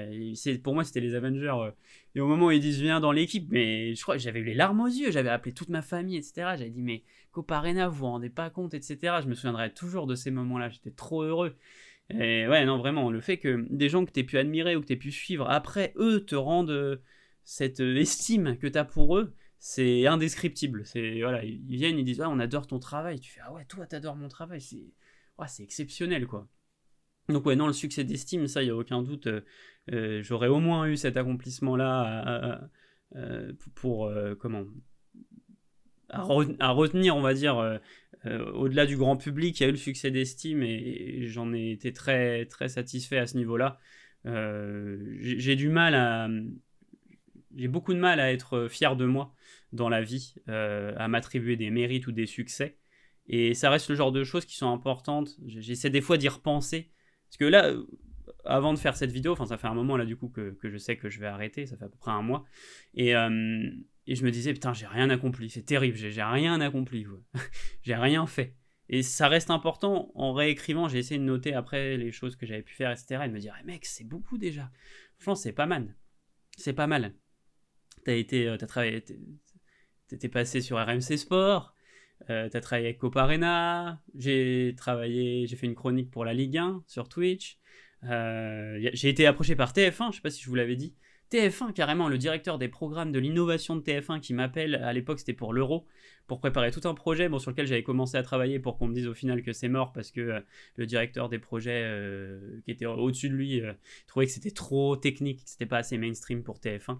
Pour moi c'était les Avengers. Et au moment où ils disent viens dans l'équipe, mais je crois que j'avais eu les larmes aux yeux, j'avais appelé toute ma famille, etc. J'avais dit mais Coparena, vous vous rendez pas compte, etc. Je me souviendrai toujours de ces moments-là, j'étais trop heureux. Et ouais, non, vraiment, le fait que des gens que tu aies pu admirer ou que tu aies pu suivre, après, eux, te rendent cette estime que tu as pour eux, c'est indescriptible. Voilà, ils viennent, ils disent ah, on adore ton travail. Tu fais ah ouais, toi, t'adores mon travail. C'est exceptionnel, quoi. Donc ouais, non, le succès d'estime, ça, il n'y a aucun doute. J'aurais au moins eu cet accomplissement-là comment à retenir, on va dire, au-delà du grand public. Il y a eu le succès d'estime et j'en ai été très, très satisfait à ce niveau-là. J'ai beaucoup de mal à être fier de moi dans la vie, à m'attribuer des mérites ou des succès. Et ça reste le genre de choses qui sont importantes. J'essaie des fois d'y repenser. Parce que là, avant de faire cette vidéo, enfin ça fait un moment là du coup que je sais que je vais arrêter, ça fait à peu près un mois. Et je me disais, putain, j'ai rien accompli, c'est terrible, j'ai rien accompli, j'ai rien fait. Et ça reste important, en réécrivant, j'ai essayé de noter après les choses que j'avais pu faire, etc. Et de me dire, mec, c'est beaucoup déjà. Franchement, c'est pas mal. C'est pas mal. T'as travaillé, t'es passé sur RMC Sport, t'as travaillé avec Coparena, j'ai fait une chronique pour la Ligue 1 sur Twitch. J'ai été approché par TF1, je sais pas si je vous l'avais dit. TF1, carrément, le directeur des programmes de l'innovation de TF1 qui m'appelle, à l'époque c'était pour l'Euro, pour préparer tout un projet sur lequel j'avais commencé à travailler pour qu'on me dise au final que c'est mort parce que le directeur des projets qui était au-dessus de lui trouvait que c'était trop technique, que c'était pas assez mainstream pour TF1.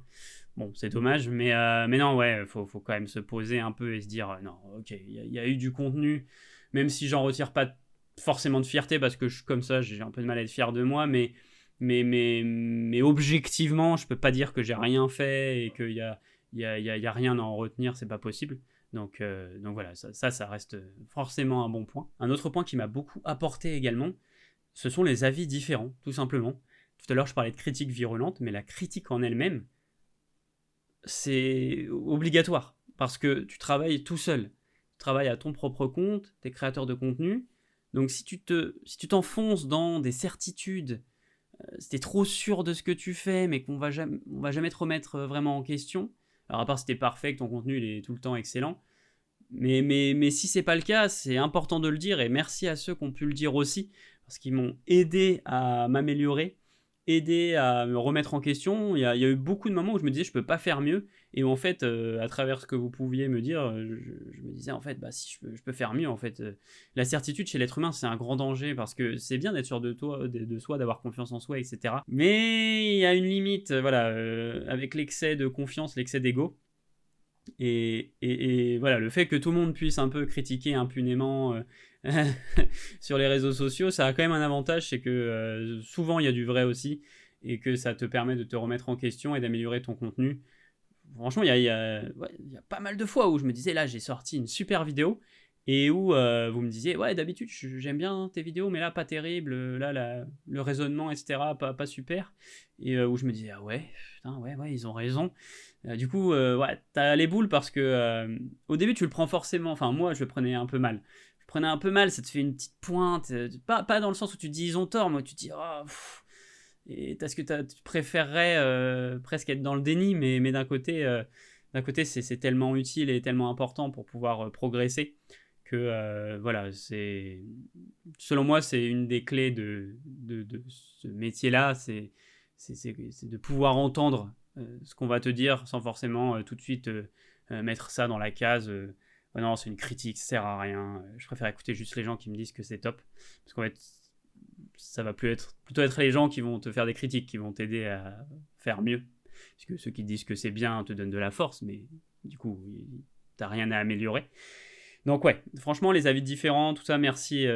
Bon, c'est dommage, mais non, ouais, faut quand même se poser un peu et se dire, non, ok, il y a eu du contenu, même si j'en retire pas forcément de fierté parce que comme ça, j'ai un peu de mal à être fier de moi, mais objectivement, je peux pas dire que j'ai rien fait et qu'il y a rien à en retenir, c'est pas possible. Donc voilà, ça reste forcément un bon point. Un autre point qui m'a beaucoup apporté également, ce sont les avis différents, tout simplement. Tout à l'heure, je parlais de critique virulente, mais la critique en elle-même, c'est obligatoire parce que tu travailles tout seul. Tu travailles à ton propre compte, tu es créateur de contenu. Donc si tu t'enfonces dans des certitudes, si tu es trop sûr de ce que tu fais, mais on va jamais te remettre vraiment en question, alors à part si t'es parfait, que ton contenu il est tout le temps excellent, mais si c'est pas le cas, c'est important de le dire, et merci à ceux qui ont pu le dire aussi, parce qu'ils m'ont aidé à m'améliorer, aidé à me remettre en question. Il y a eu beaucoup de moments où je me disais je peux pas faire mieux, et où en fait à travers ce que vous pouviez me dire, je me disais en fait bah si je peux faire mieux en fait. La certitude chez l'être humain c'est un grand danger parce que c'est bien d'être sûr de soi, d'avoir confiance en soi, etc. Mais il y a une limite, voilà, avec l'excès de confiance, l'excès d'ego. Et voilà, le fait que tout le monde puisse un peu critiquer impunément sur les réseaux sociaux, ça a quand même un avantage, c'est que souvent il y a du vrai aussi, et que ça te permet de te remettre en question et d'améliorer ton contenu. Franchement, il y a pas mal de fois où je me disais, là j'ai sorti une super vidéo, et où vous me disiez, ouais d'habitude j'aime bien tes vidéos, mais là pas terrible, là le raisonnement, etc., pas super, et où je me disais, ah ouais, putain, ouais, ils ont raison. Du coup, ouais, t'as les boules parce que au début tu le prends forcément, enfin moi je le prenais un peu mal. Je prenais un peu mal, ça te fait une petite pointe, pas dans le sens où tu te dis ils ont tort, moi tu te dis, oh, et parce que tu préférerais presque être dans le déni, mais d'un côté c'est tellement utile et tellement important pour pouvoir progresser que voilà, selon moi c'est une des clés de ce métier-là, c'est de pouvoir entendre ce qu'on va te dire sans forcément tout de suite mettre ça dans la case oh non c'est une critique, ça sert à rien, je préfère écouter juste les gens qui me disent que c'est top, parce qu'en fait ça va plutôt être les gens qui vont te faire des critiques, qui vont t'aider à faire mieux, parce que ceux qui disent que c'est bien te donnent de la force, mais du coup t'as rien à améliorer. Donc ouais, franchement les avis différents, tout ça, merci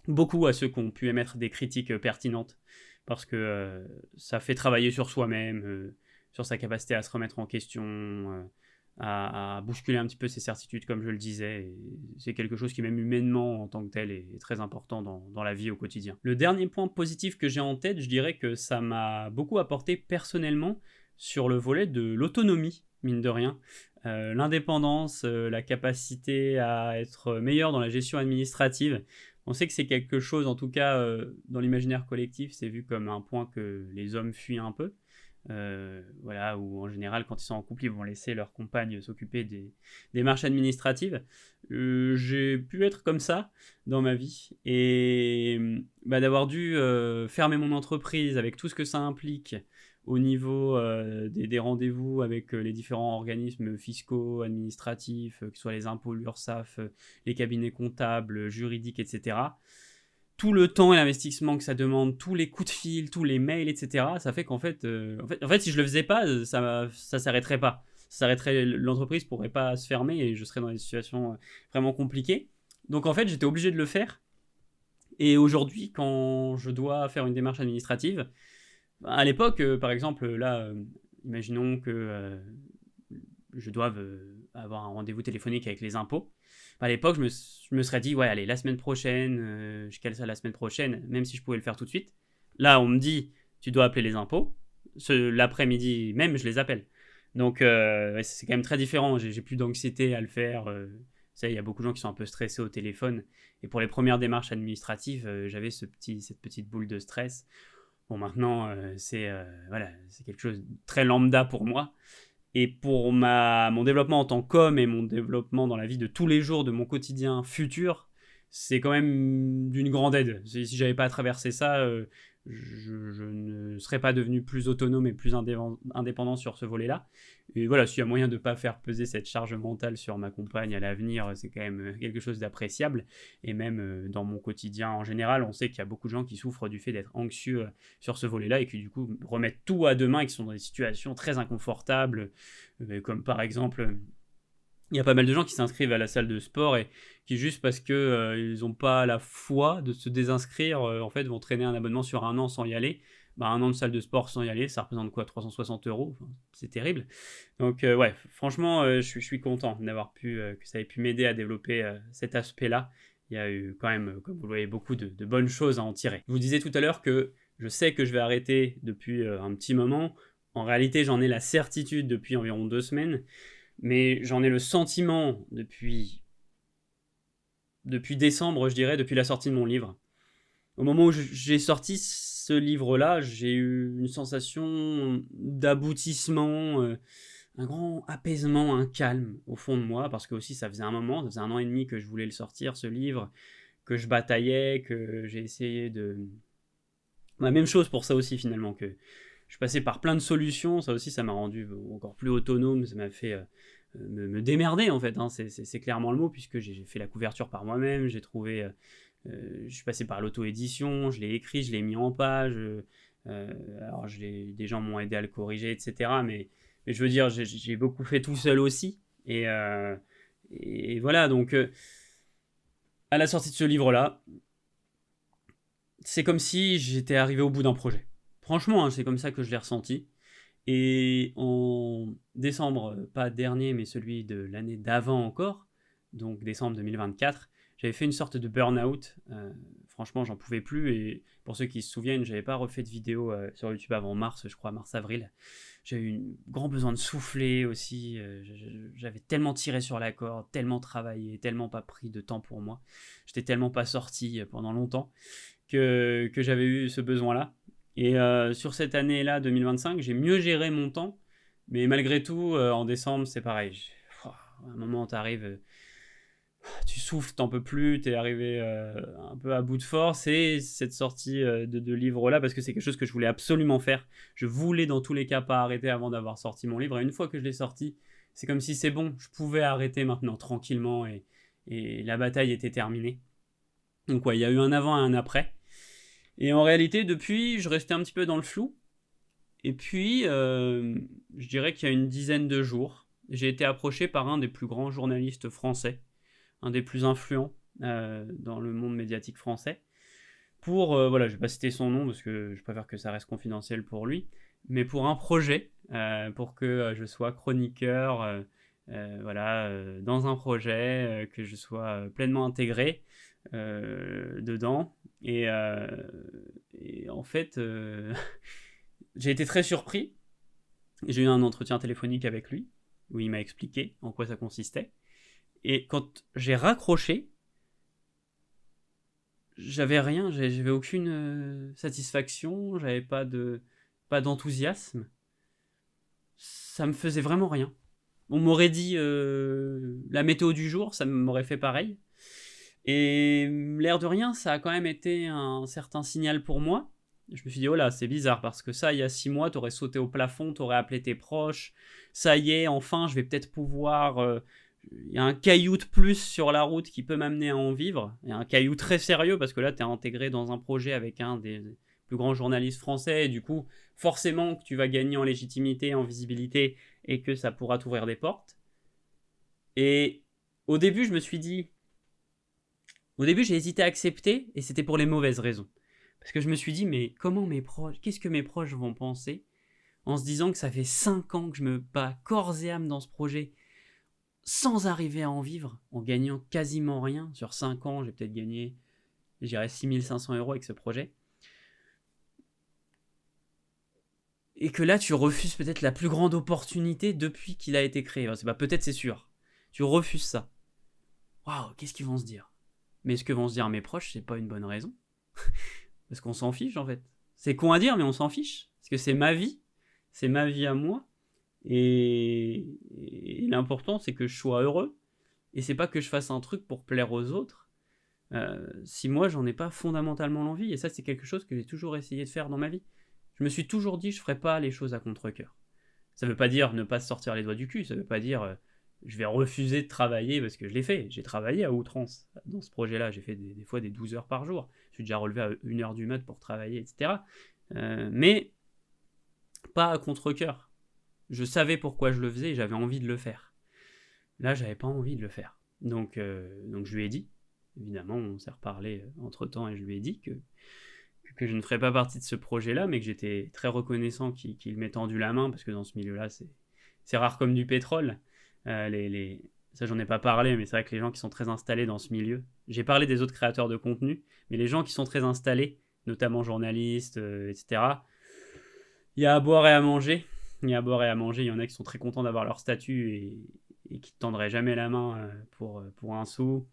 beaucoup à ceux qui ont pu émettre des critiques pertinentes, parce que ça fait travailler sur soi-même, sur sa capacité à se remettre en question, à bousculer un petit peu ses certitudes, comme je le disais. Et c'est quelque chose qui, même humainement en tant que tel, est très important dans la vie au quotidien. Le dernier point positif que j'ai en tête, je dirais que ça m'a beaucoup apporté personnellement sur le volet de l'autonomie, mine de rien. L'indépendance, la capacité à être meilleur dans la gestion administrative. On sait que c'est quelque chose, en tout cas dans l'imaginaire collectif, c'est vu comme un point que les hommes fuient un peu. Voilà, où en général, quand ils sont en couple, ils vont laisser leur compagne s'occuper des démarches administratives. J'ai pu être comme ça dans ma vie, et d'avoir dû fermer mon entreprise avec tout ce que ça implique au niveau des rendez-vous avec les différents organismes fiscaux, administratifs, que ce soit les impôts, l'URSSAF, les cabinets comptables, juridiques, etc. Tout le temps et l'investissement que ça demande, tous les coups de fil, tous les mails, etc., ça fait qu'en fait, si je le faisais pas, ça s'arrêterait pas. Ça s'arrêterait, l'entreprise pourrait pas se fermer et je serais dans des situations vraiment compliquées. Donc en fait, j'étais obligé de le faire. Et aujourd'hui, quand je dois faire une démarche administrative, à l'époque, par exemple, là, imaginons que je doive avoir un rendez-vous téléphonique avec les impôts. À l'époque, je me serais dit, ouais, allez, la semaine prochaine, je cale ça la semaine prochaine, même si je pouvais le faire tout de suite. Là, on me dit, tu dois appeler les impôts. L'après-midi même, je les appelle. Donc, c'est quand même très différent. J'ai plus d'anxiété à le faire. Il y a beaucoup de gens qui sont un peu stressés au téléphone. Et pour les premières démarches administratives, j'avais cette petite boule de stress. Bon, maintenant, c'est quelque chose de très lambda pour moi. Et pour mon développement en tant qu'homme et mon développement dans la vie de tous les jours de mon quotidien futur, c'est quand même d'une grande aide. Si j'avais pas traversé ça, je ne serais pas devenu plus autonome et plus indépendant sur ce volet-là. Et voilà, s'il y a moyen de ne pas faire peser cette charge mentale sur ma compagne à l'avenir, c'est quand même quelque chose d'appréciable. Et même dans mon quotidien en général, on sait qu'il y a beaucoup de gens qui souffrent du fait d'être anxieux sur ce volet-là et qui du coup remettent tout à demain et qui sont dans des situations très inconfortables, comme par exemple... Il y a pas mal de gens qui s'inscrivent à la salle de sport et qui, juste parce que ils n'ont pas la foi de se désinscrire, en fait, vont traîner un abonnement sur un an sans y aller. Un an de salle de sport sans y aller, ça représente quoi, 360 €? Enfin, c'est terrible. Donc, ouais, franchement, je suis content d'avoir que ça ait pu m'aider à développer cet aspect-là. Il y a eu quand même, comme vous le voyez, beaucoup de bonnes choses à en tirer. Je vous disais tout à l'heure que je sais que je vais arrêter depuis un petit moment. En réalité, j'en ai la certitude depuis environ 2 semaines. Mais j'en ai le sentiment depuis décembre, je dirais, depuis la sortie de mon livre. Au moment où j'ai sorti ce livre-là, j'ai eu une sensation d'aboutissement, un grand apaisement, un calme au fond de moi, parce que aussi ça faisait un moment, ça faisait 1 an et demi que je voulais le sortir, ce livre, que je bataillais, que j'ai essayé de... même chose pour ça aussi finalement, que je suis passé par plein de solutions, ça aussi ça m'a rendu encore plus autonome, ça m'a fait me démerder en fait, hein. C'est clairement le mot, puisque j'ai fait la couverture par moi-même, j'ai trouvé, je suis passé par l'auto-édition, je l'ai écrit, je l'ai mis en page, alors des gens m'ont aidé à le corriger, etc. Mais je veux dire, j'ai beaucoup fait tout seul aussi, et voilà, donc à la sortie de ce livre-là, c'est comme si j'étais arrivé au bout d'un projet. Franchement, hein, c'est comme ça que je l'ai ressenti. Et en décembre, pas dernier, mais celui de l'année d'avant encore, donc décembre 2024, j'avais fait une sorte de burn-out. Franchement, j'en pouvais plus. Et pour ceux qui se souviennent, j'avais pas refait de vidéo sur YouTube avant mars, je crois, mars-avril. J'ai eu un grand besoin de souffler aussi. J'avais tellement tiré sur la corde, tellement travaillé, tellement pas pris de temps pour moi. J'étais tellement pas sorti pendant longtemps que j'avais eu ce besoin-là. Et sur cette année-là, 2025, j'ai mieux géré mon temps. Mais malgré tout, en décembre, c'est pareil. À un moment, t'arrives, tu souffles, t'en peux plus, t'es arrivé un peu à bout de force. Et cette sortie de livre-là, parce que c'est quelque chose que je voulais absolument faire. Je voulais dans tous les cas pas arrêter avant d'avoir sorti mon livre. Et une fois que je l'ai sorti, c'est comme si c'est bon, je pouvais arrêter maintenant tranquillement. Et la bataille était terminée. Donc ouais, il y a eu un avant et un après. Et en réalité, depuis, je restais un petit peu dans le flou. Et puis, je dirais qu'il y a une dizaine de jours, j'ai été approché par un des plus grands journalistes français, un des plus influents dans le monde médiatique français, pour, voilà, je ne vais pas citer son nom parce que je préfère que ça reste confidentiel pour lui, mais pour un projet, pour que je sois chroniqueur voilà, dans un projet, que je sois pleinement intégré dedans. Et en fait, j'ai été très surpris. J'ai eu un entretien téléphonique avec lui, où il m'a expliqué en quoi ça consistait. Et quand j'ai raccroché, j'avais rien, j'avais aucune satisfaction, j'avais pas d'enthousiasme. Ça me faisait vraiment rien. On m'aurait dit la météo du jour, ça m'aurait fait pareil. Et l'air de rien, ça a quand même été un certain signal pour moi. Je me suis dit, oh là, c'est bizarre, parce que ça, il y a 6 mois, t'aurais sauté au plafond, t'aurais appelé tes proches. Ça y est, enfin, je vais peut-être pouvoir. Il y a un caillou de plus sur la route qui peut m'amener à en vivre. Et un caillou très sérieux, parce que là, t'es intégré dans un projet avec un des plus grands journalistes français. Et du coup, forcément que tu vas gagner en légitimité, en visibilité, et que ça pourra t'ouvrir des portes. Et au début, je me suis dit, au début, j'ai hésité à accepter et c'était pour les mauvaises raisons. Parce que je me suis dit, mais comment mes proches, qu'est-ce que mes proches vont penser en se disant que ça fait 5 ans que je me bats corps et âme dans ce projet sans arriver à en vivre, en gagnant quasiment rien. Sur 5 ans, j'ai peut-être gagné, je dirais, 6 500 € avec ce projet. Et que là, tu refuses peut-être la plus grande opportunité depuis qu'il a été créé. Enfin, c'est pas peut-être, c'est sûr. Tu refuses ça. Waouh, qu'est-ce qu'ils vont se dire? Mais ce que vont se dire mes proches, c'est pas une bonne raison. Parce qu'on s'en fiche en fait. C'est con à dire, mais on s'en fiche. Parce que c'est ma vie à moi. Et l'important, c'est que je sois heureux. Et c'est pas que je fasse un truc pour plaire aux autres. Si moi, j'en ai pas fondamentalement l'envie. Et ça, c'est quelque chose que j'ai toujours essayé de faire dans ma vie. Je me suis toujours dit, je ferai pas les choses à contre-cœur. Ça veut pas dire ne pas se sortir les doigts du cul. Ça veut pas dire je vais refuser de travailler parce que je l'ai fait. J'ai travaillé à outrance dans ce projet-là. J'ai fait des fois des 12 heures par jour. Je suis déjà relevé à 1h du mat pour travailler, etc. Mais pas à contre-cœur. Je savais pourquoi je le faisais et j'avais envie de le faire. Là, j'avais pas envie de le faire. Donc je lui ai dit. Évidemment, on s'est reparlé entre-temps et je lui ai dit que je ne ferais pas partie de ce projet-là, mais que j'étais très reconnaissant qu'il m'ait tendu la main, parce que dans ce milieu-là, c'est rare comme du pétrole. Ça, j'en ai pas parlé, mais c'est vrai que les gens qui sont très installés dans ce milieu, j'ai parlé des autres créateurs de contenu, mais les gens qui sont très installés, notamment journalistes, etc., il y a à boire et à manger. Il y a à boire et à manger. Il y en a qui sont très contents d'avoir leur statut et qui ne te tendraient jamais la main pour un sou.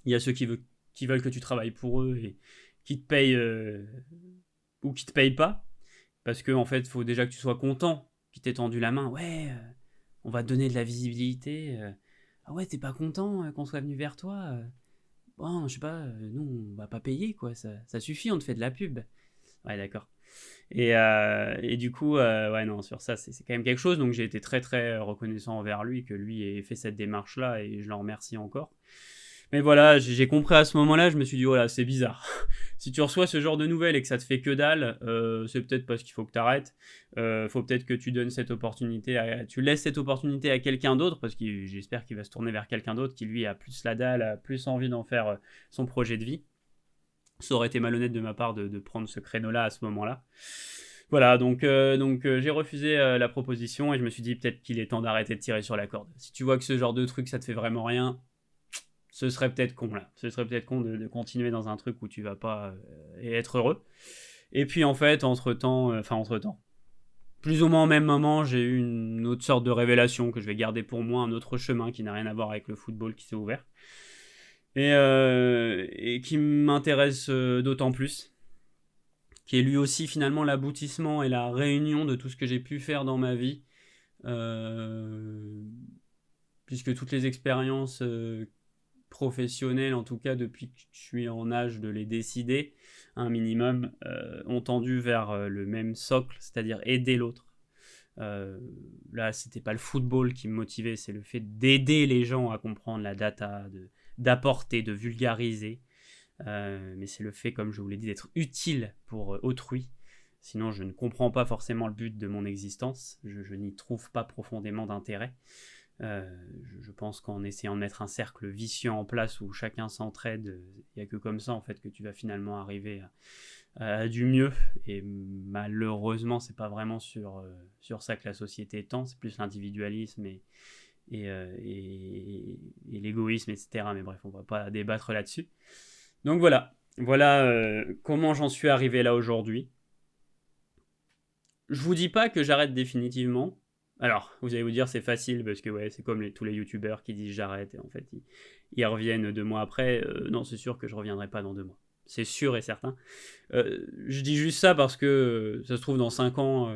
Il y a ceux qui veulent que tu travailles pour eux et qui te payent ou qui te payent pas. Parce qu'en fait, il faut déjà que tu sois content qu'ils t'aient tendu la main. Ouais, on va te donner de la visibilité. Ah ouais, t'es pas content qu'on soit venu vers toi bon, je sais pas, nous, on va pas payer, quoi. Ça suffit, on te fait de la pub. Ouais, d'accord. Et du coup, ouais, non, sur ça, c'est quand même quelque chose. Donc j'ai été très, très reconnaissant envers lui, que lui ait fait cette démarche-là, et je l'en remercie encore. Mais voilà, j'ai compris à ce moment-là, je me suis dit, oh là, c'est bizarre. Si tu reçois ce genre de nouvelles et que ça te fait que dalle, c'est peut-être parce qu'il faut que tu arrêtes. Faut peut-être que tu donnes cette opportunité, tu laisses cette opportunité à quelqu'un d'autre, parce que j'espère qu'il va se tourner vers quelqu'un d'autre qui lui a plus la dalle, a plus envie d'en faire son projet de vie. Ça aurait été malhonnête de ma part de prendre ce créneau-là à ce moment-là. Voilà, donc j'ai refusé la proposition et je me suis dit peut-être qu'il est temps d'arrêter de tirer sur la corde. Si tu vois que ce genre de truc, ça te fait vraiment rien, ce serait peut-être con là. Ce serait peut-être con de continuer dans un truc où tu vas pas être heureux. Et puis en fait, entre-temps, plus ou moins au même moment, j'ai eu une autre sorte de révélation que je vais garder pour moi, un autre chemin qui n'a rien à voir avec le football qui s'est ouvert. Et qui m'intéresse d'autant plus, qui est lui aussi finalement l'aboutissement et la réunion de tout ce que j'ai pu faire dans ma vie, puisque toutes les expériences professionnelles, en tout cas depuis que je suis en âge de les décider, un minimum, ont tendu vers le même socle, c'est-à-dire aider l'autre. Là, c'était pas le football qui me motivait, c'est le fait d'aider les gens à comprendre la data, d'apporter, de vulgariser. Mais c'est le fait, comme je vous l'ai dit, d'être utile pour autrui. Sinon, je ne comprends pas forcément le but de mon existence. Je n'y trouve pas profondément d'intérêt. Je pense qu'en essayant de mettre un cercle vicieux en place où chacun s'entraide, il n'y a que comme ça en fait que tu vas finalement arriver à du mieux. Et malheureusement, c'est pas vraiment sur ça que la société tend. C'est plus l'individualisme et l'égoïsme, etc. Mais bref, on va pas débattre là-dessus. Donc voilà, comment j'en suis arrivé là aujourd'hui. Je vous dis pas que j'arrête définitivement. Alors, vous allez vous dire c'est facile parce que ouais, c'est comme tous les youtubeurs qui disent j'arrête et en fait ils reviennent 2 mois après. Non, c'est sûr que je reviendrai pas dans 2 mois. C'est sûr et certain. Je dis juste ça parce que ça se trouve dans 5 ans,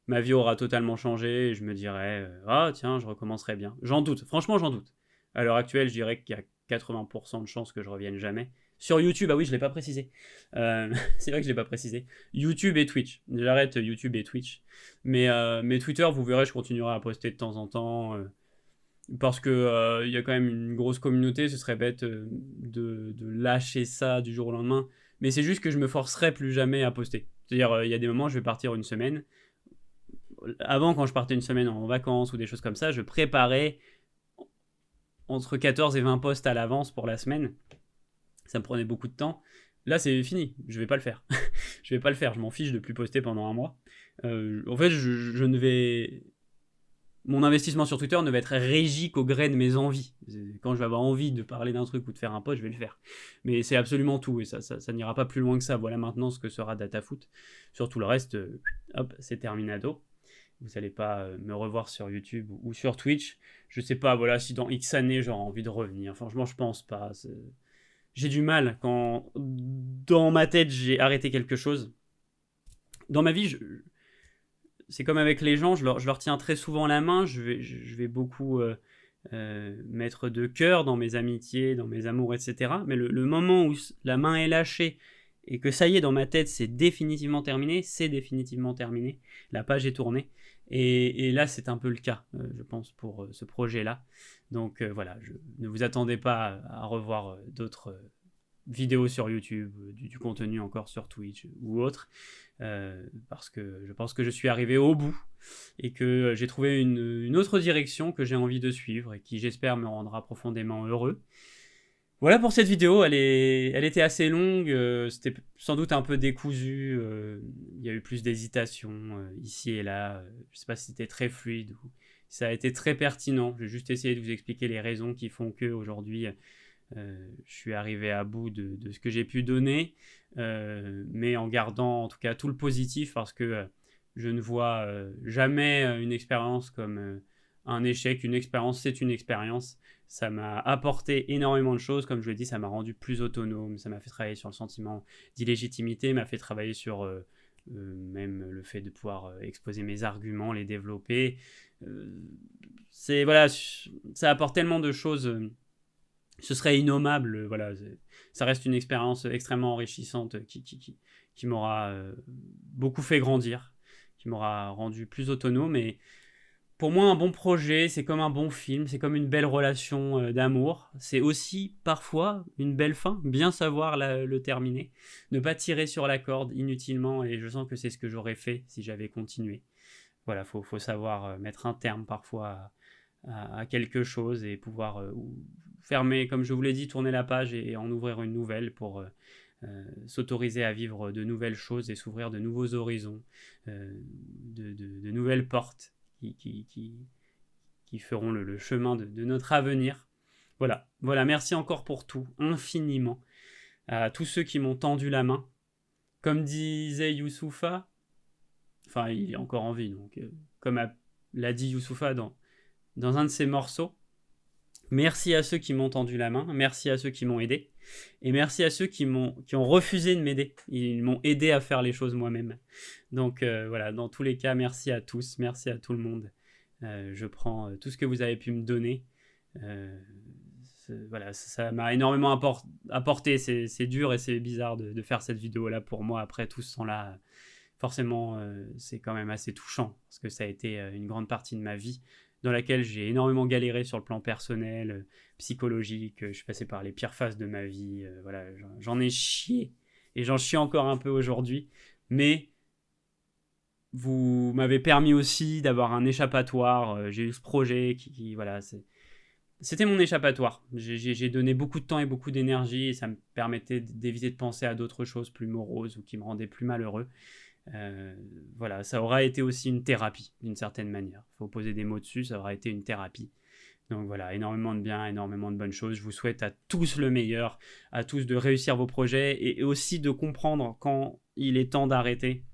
ma vie aura totalement changé et je me dirais ah tiens, je recommencerai bien. J'en doute, franchement j'en doute. À l'heure actuelle, je dirais qu'il y a 80% de chances que je revienne jamais. Sur YouTube, ah oui, je l'ai pas précisé. C'est vrai que je l'ai pas précisé. YouTube et Twitch. J'arrête YouTube et Twitch. Mais Twitter, vous verrez, je continuerai à poster de temps en temps. Parce que y a quand même une grosse communauté, ce serait bête de lâcher ça du jour au lendemain. Mais c'est juste que je me forcerai plus jamais à poster. C'est-à-dire, il y a des moments, je vais partir une semaine. Avant, quand je partais une semaine en vacances ou des choses comme ça, je préparais entre 14 et 20 posts à l'avance pour la semaine. Ça me prenait beaucoup de temps. Là, c'est fini. Je vais pas le faire. Je vais pas le faire. Je m'en fiche de plus poster pendant un mois. En fait, je ne vais. Mon investissement sur Twitter ne va être régi qu'au gré de mes envies. Quand je vais avoir envie de parler d'un truc ou de faire un post, je vais le faire. Mais c'est absolument tout et ça n'ira pas plus loin que ça. Voilà maintenant ce que sera DataFoot. Sur tout le reste, hop, c'est terminado. Vous n'allez pas me revoir sur YouTube ou sur Twitch. Je sais pas, voilà, si dans X années j'aurai envie de revenir. Franchement, je pense pas. J'ai du mal quand dans ma tête j'ai arrêté quelque chose. Dans ma vie, c'est comme avec les gens, je leur tiens très souvent la main. Je vais beaucoup mettre de cœur dans mes amitiés, dans mes amours, etc. Mais le moment où la main est lâchée et que ça y est, dans ma tête, c'est définitivement terminé, c'est définitivement terminé. La page est tournée. Et là, c'est un peu le cas, je pense, pour ce projet-là. Donc voilà, ne vous attendez pas à revoir d'autres vidéos sur YouTube, du contenu encore sur Twitch ou autre, parce que je pense que je suis arrivé au bout et que j'ai trouvé une autre direction que j'ai envie de suivre et qui, j'espère, me rendra profondément heureux. Voilà pour cette vidéo, elle était assez longue, c'était sans doute un peu décousu, il y a eu plus d'hésitation ici et là, je sais pas si c'était très fluide ou ça a été très pertinent. J'ai juste essayé de vous expliquer les raisons qui font que aujourd'hui je suis arrivé à bout de ce que j'ai pu donner, mais en gardant en tout cas tout le positif parce que je ne vois jamais une expérience comme un échec. Une expérience, c'est une expérience. Ça m'a apporté énormément de choses, comme je l'ai dit, ça m'a rendu plus autonome, ça m'a fait travailler sur le sentiment d'illégitimité, m'a fait travailler sur même le fait de pouvoir exposer mes arguments, les développer. Voilà, ça apporte tellement de choses. Ce serait innommable, voilà. Ça reste une expérience extrêmement enrichissante qui m'aura beaucoup fait grandir, qui m'aura rendu plus autonome. Et pour moi, un bon projet, c'est comme un bon film, c'est comme une belle relation d'amour. C'est aussi parfois une belle fin, bien savoir le terminer, ne pas tirer sur la corde inutilement. Et je sens que c'est ce que j'aurais fait si j'avais continué. Voilà, faut savoir mettre un terme parfois à quelque chose et pouvoir fermer, comme je vous l'ai dit, tourner la page et en ouvrir une nouvelle pour s'autoriser à vivre de nouvelles choses et s'ouvrir de nouveaux horizons, de nouvelles portes qui feront le chemin de notre avenir. Voilà, merci encore pour tout, infiniment, à tous ceux qui m'ont tendu la main. Comme disait Youssoupha, enfin il est encore en vie, donc comme l'a dit Youssoupha dans un de ses morceaux, merci à ceux qui m'ont tendu la main, merci à ceux qui m'ont aidé, et merci à ceux qui ont refusé de m'aider. Ils m'ont aidé à faire les choses moi-même. Donc voilà, dans tous les cas, merci à tous, merci à tout le monde. Je prends tout ce que vous avez pu me donner. Voilà, ça m'a énormément apporté. C'est dur et c'est bizarre de faire cette vidéo-là pour moi. Après tout ce temps-là, forcément, c'est quand même assez touchant, parce que ça a été une grande partie de ma vie, dans laquelle j'ai énormément galéré sur le plan personnel, psychologique. Je suis passé par les pires phases de ma vie. Voilà, j'en ai chié. Et j'en chie encore un peu aujourd'hui. Mais vous m'avez permis aussi d'avoir un échappatoire. J'ai eu ce projet voilà, c'était mon échappatoire. J'ai donné beaucoup de temps et beaucoup d'énergie. Et ça me permettait d'éviter de penser à d'autres choses plus moroses ou qui me rendaient plus malheureux. Voilà, ça aura été aussi une thérapie d'une certaine manière. Il faut poser des mots dessus, ça aura été une thérapie. Donc voilà, énormément de bien, énormément de bonnes choses. Je vous souhaite à tous le meilleur, à tous de réussir vos projets et aussi de comprendre quand il est temps d'arrêter.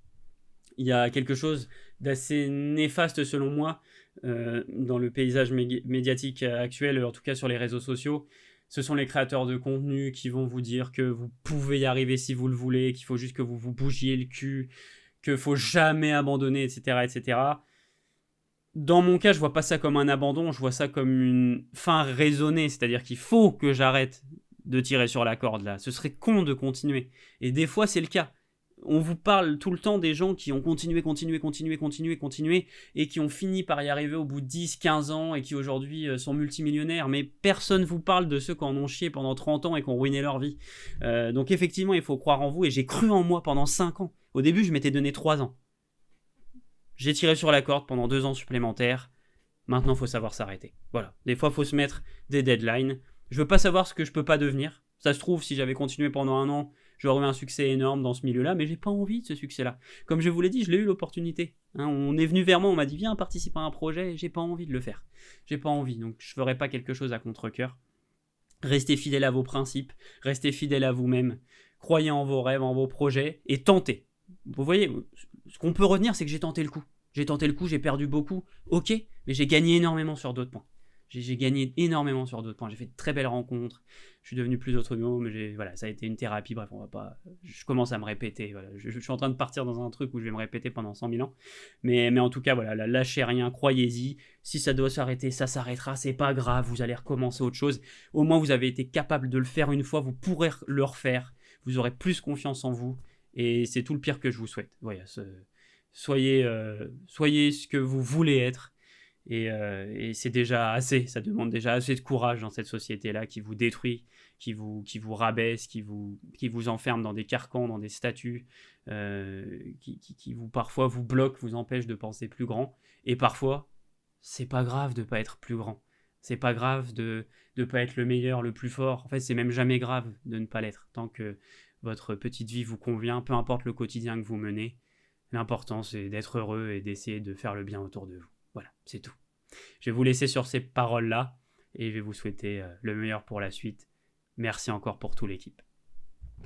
Il y a quelque chose d'assez néfaste selon moi dans le paysage médiatique actuel, en tout cas sur les réseaux sociaux. Ce sont les créateurs de contenu qui vont vous dire que vous pouvez y arriver si vous le voulez, qu'il faut juste que vous vous bougiez le cul, qu'il faut jamais abandonner, etc., etc. Dans mon cas, je vois pas ça comme un abandon, je vois ça comme une fin raisonnée, c'est-à-dire qu'il faut que j'arrête de tirer sur la corde là. Ce serait con de continuer. Et des fois, c'est le cas. On vous parle tout le temps des gens qui ont continué, et qui ont fini par y arriver au bout de 10, 15 ans et qui aujourd'hui sont multimillionnaires. Mais personne vous parle de ceux qui en ont chié pendant 30 ans et qui ont ruiné leur vie. Donc effectivement, il faut croire en vous et j'ai cru en moi pendant 5 ans. Au début, je m'étais donné 3 ans. J'ai tiré sur la corde pendant 2 ans supplémentaires. Maintenant, il faut savoir s'arrêter. Voilà. Des fois, il faut se mettre des deadlines. Je veux pas savoir ce que je peux pas devenir. Ça se trouve, si j'avais continué pendant 1 an, j'aurais eu un succès énorme dans ce milieu-là, mais j'ai pas envie de ce succès-là. Comme je vous l'ai dit, je l'ai eu l'opportunité. On est venu vers moi, on m'a dit viens participe à un projet, et j'ai pas envie de le faire. J'ai pas envie, donc je ferai pas quelque chose à contre-cœur. Restez fidèle à vos principes, restez fidèle à vous-même, croyez en vos rêves, en vos projets, et tentez. Vous voyez, ce qu'on peut retenir, c'est que j'ai tenté le coup. J'ai tenté le coup, j'ai perdu beaucoup, ok, mais j'ai gagné énormément sur d'autres points. J'ai gagné énormément sur d'autres points. J'ai fait de très belles rencontres. Je suis devenu plus autonome. Voilà, ça a été une thérapie. Bref, on va pas. Je commence à me répéter. Voilà. Je suis en train de partir dans un truc où je vais me répéter pendant 100 000 ans. Mais en tout cas, voilà, lâchez rien, croyez-y. Si ça doit s'arrêter, ça s'arrêtera. C'est pas grave. Vous allez recommencer autre chose. Au moins, vous avez été capable de le faire une fois. Vous pourrez le refaire. Vous aurez plus confiance en vous. Et c'est tout le pire que je vous souhaite. Voilà, soyez ce que vous voulez être. Et c'est déjà assez, ça demande déjà assez de courage dans cette société-là qui vous détruit, qui vous rabaisse, qui vous enferme dans des carcans, dans des statuts, qui vous parfois vous bloque, vous empêche de penser plus grand. Et parfois, c'est pas grave de pas être plus grand. C'est pas grave de pas être le meilleur, le plus fort. En fait, c'est même jamais grave de ne pas l'être. Tant que votre petite vie vous convient, peu importe le quotidien que vous menez, l'important c'est d'être heureux et d'essayer de faire le bien autour de vous. Voilà, c'est tout. Je vais vous laisser sur ces paroles-là et je vais vous souhaiter le meilleur pour la suite. Merci encore pour toute l'équipe.